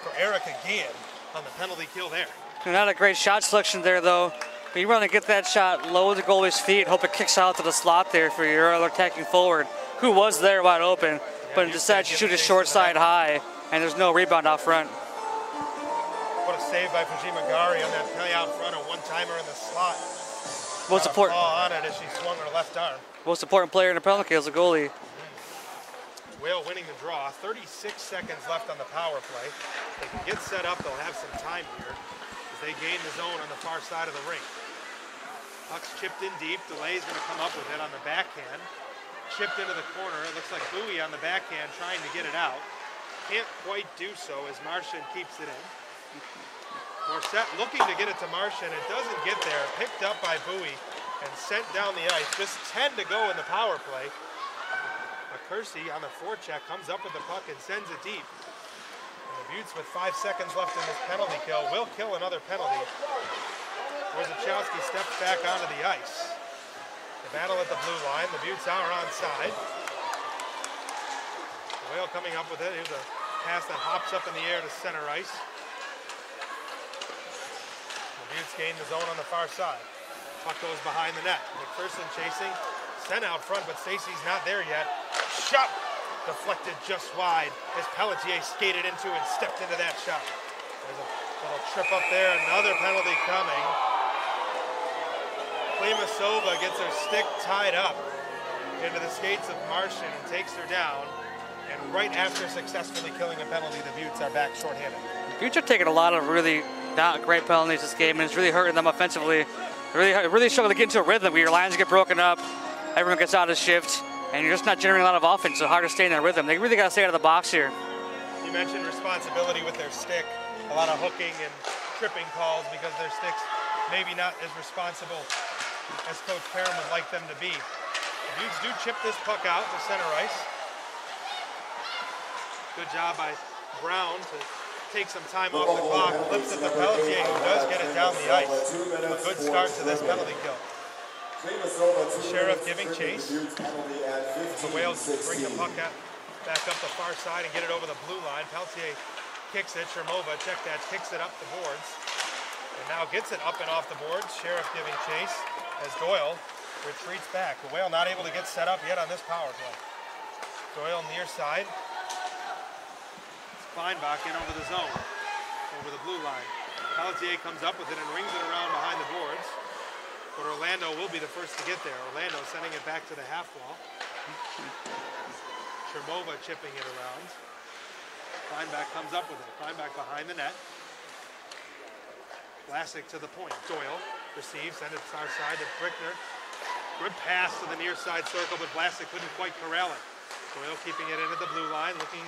for Erica Guillen on the penalty kill there. Not a great shot selection there, though. But you want to get that shot low at the goalie's feet, hope it kicks out to the slot there for your other attacking forward, who was there wide open, but decided to shoot a short side high, and there's no rebound out front. What a save by Pucci Magary on that play out front, a one-timer in the slot. Most important on it as she swung her left arm. Most important player in the penalty kill is the goalie. Whale winning the draw. 36 seconds left on the power play. They can get set up. They'll have some time here as they gain the zone on the far side of the rink. Puck's chipped in deep. Delay's going to come up with it on the backhand. Chipped into the corner. It looks like Bowie on the backhand trying to get it out. Can't quite do so as Martian keeps it in. Morissette looking to get it to Martian. It doesn't get there. Picked up by Bowie and sent down the ice. Just 10 to go in the power play. Kersey on the forecheck comes up with the puck and sends it deep. And the Beauts with 5 seconds left in this penalty kill will kill another penalty. Wojciechowski steps back onto the ice. The battle at the blue line. The Beauts are onside. The Whale coming up with it. Here's a pass that hops up in the air to center ice. The Beauts gain the zone on the far side. Puck goes behind the net. McPherson chasing. Sent out front, but Stacy's not there yet. Shot deflected just wide as Pelletier skated into and stepped into that shot. There's a little trip up there. Another penalty coming. Klimasova gets her stick tied up into the skates of Martian and takes her down. And right after successfully killing a penalty, the Beauts are back shorthanded. The Beauts are taking a lot of really not great penalties this game, and it's really hurting them offensively. Really struggle to get into a rhythm where your lines get broken up, everyone gets out of shift, and you're just not generating a lot of offense, so hard to stay in that rhythm. They really got to stay out of the box here. You mentioned responsibility with their stick, a lot of hooking and tripping calls because their sticks maybe not as responsible as Coach Perrin would like them to be. The Beauts do chip this puck out to center ice. Good job by Brown to take some time off the clock, flips it to Pelletier, who does get it down the ice. A good start to this penalty kill. Sheriff giving chase. The Whales bring the puck back up the far side and get it over the blue line. Pelletier kicks it. Tremova, check that, kicks it up the boards. And now gets it up and off the boards. Sheriff giving chase as Doyle retreats back. The Whale not able to get set up yet on this power play. Doyle near side. Kleinbach in over the zone, over the blue line. Pelletier comes up with it and rings it around behind the boards. But Orlando will be the first to get there. Orlando sending it back to the half wall. Tremova chipping it around. Kleinbach comes up with it. Kleinbach behind the net. Vlasic to the point. Doyle receives, send it far side to Brickner. Good pass to the near side circle, but Vlasic couldn't quite corral it. Doyle keeping it in at the blue line, looking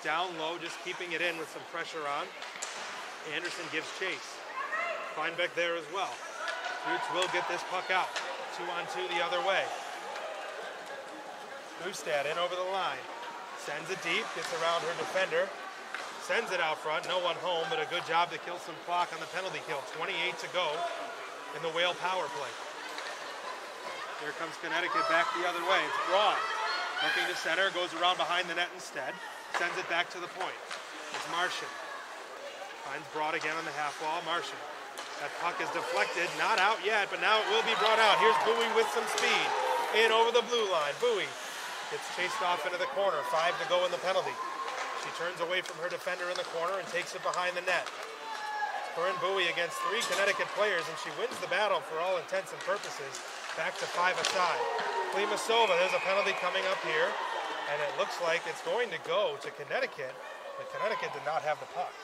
down low, just keeping it in with some pressure on. Anderson gives chase. Kleinbeck there as well. Beauts will get this puck out. 2-on-2 the other way. Bustad in over the line. Sends it deep, gets around her defender. Sends it out front, no one home, but a good job to kill some clock on the penalty kill. 28 to go in the Whale power play. Here comes Connecticut back the other way. It's Broad. Looking to center, goes around behind the net instead. Sends it back to the point. It's Martian. Finds Broad again on the half wall. Martian. That puck is deflected, not out yet, but now it will be brought out. Here's Bowie with some speed. In over the blue line. Bowie gets chased off into the corner. 5 to go in the penalty. She turns away from her defender in the corner and takes it behind the net. Her and Bowie against 3 Connecticut players, and she wins the battle for all intents and purposes. Back to 5 aside. Klimasova, there's a penalty coming up here, and it looks like it's going to go to Connecticut, but Connecticut did not have the puck.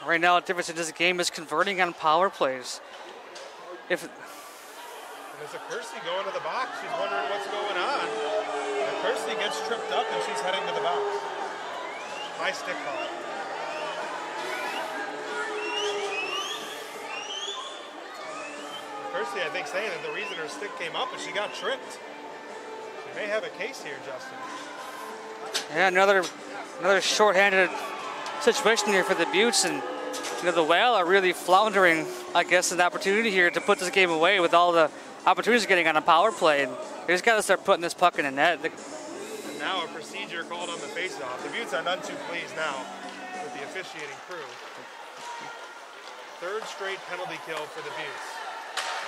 Right now, the difference in this game is converting on power plays. And there's a Kersey going to the box. She's wondering what's going on. And Kersey gets tripped up and she's heading to the box. High stick call. Kersey, I think, saying that the reason her stick came up is she got tripped. She may have a case here, Justin. Yeah, another shorthanded situation here for the Beauts, and the Whale are really floundering, I guess, an opportunity here to put this game away with all the opportunities getting on a power play. And they just got to start putting this puck in the net. And now a procedure called on the faceoff. The Beauts are none too pleased now with the officiating crew. 3rd straight penalty kill for the Beauts.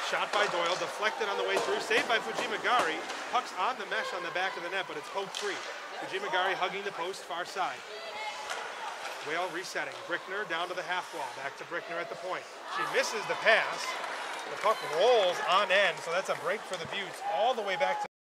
Shot by Doyle, deflected on the way through, saved by Magary. Puck's on the mesh on the back of the net, but it's poked free. Magary hugging the post far side. Whale resetting. Brickner down to the half wall. Back to Brickner at the point. She misses the pass. The puck rolls on end, so that's a break for the Beauts all the way back to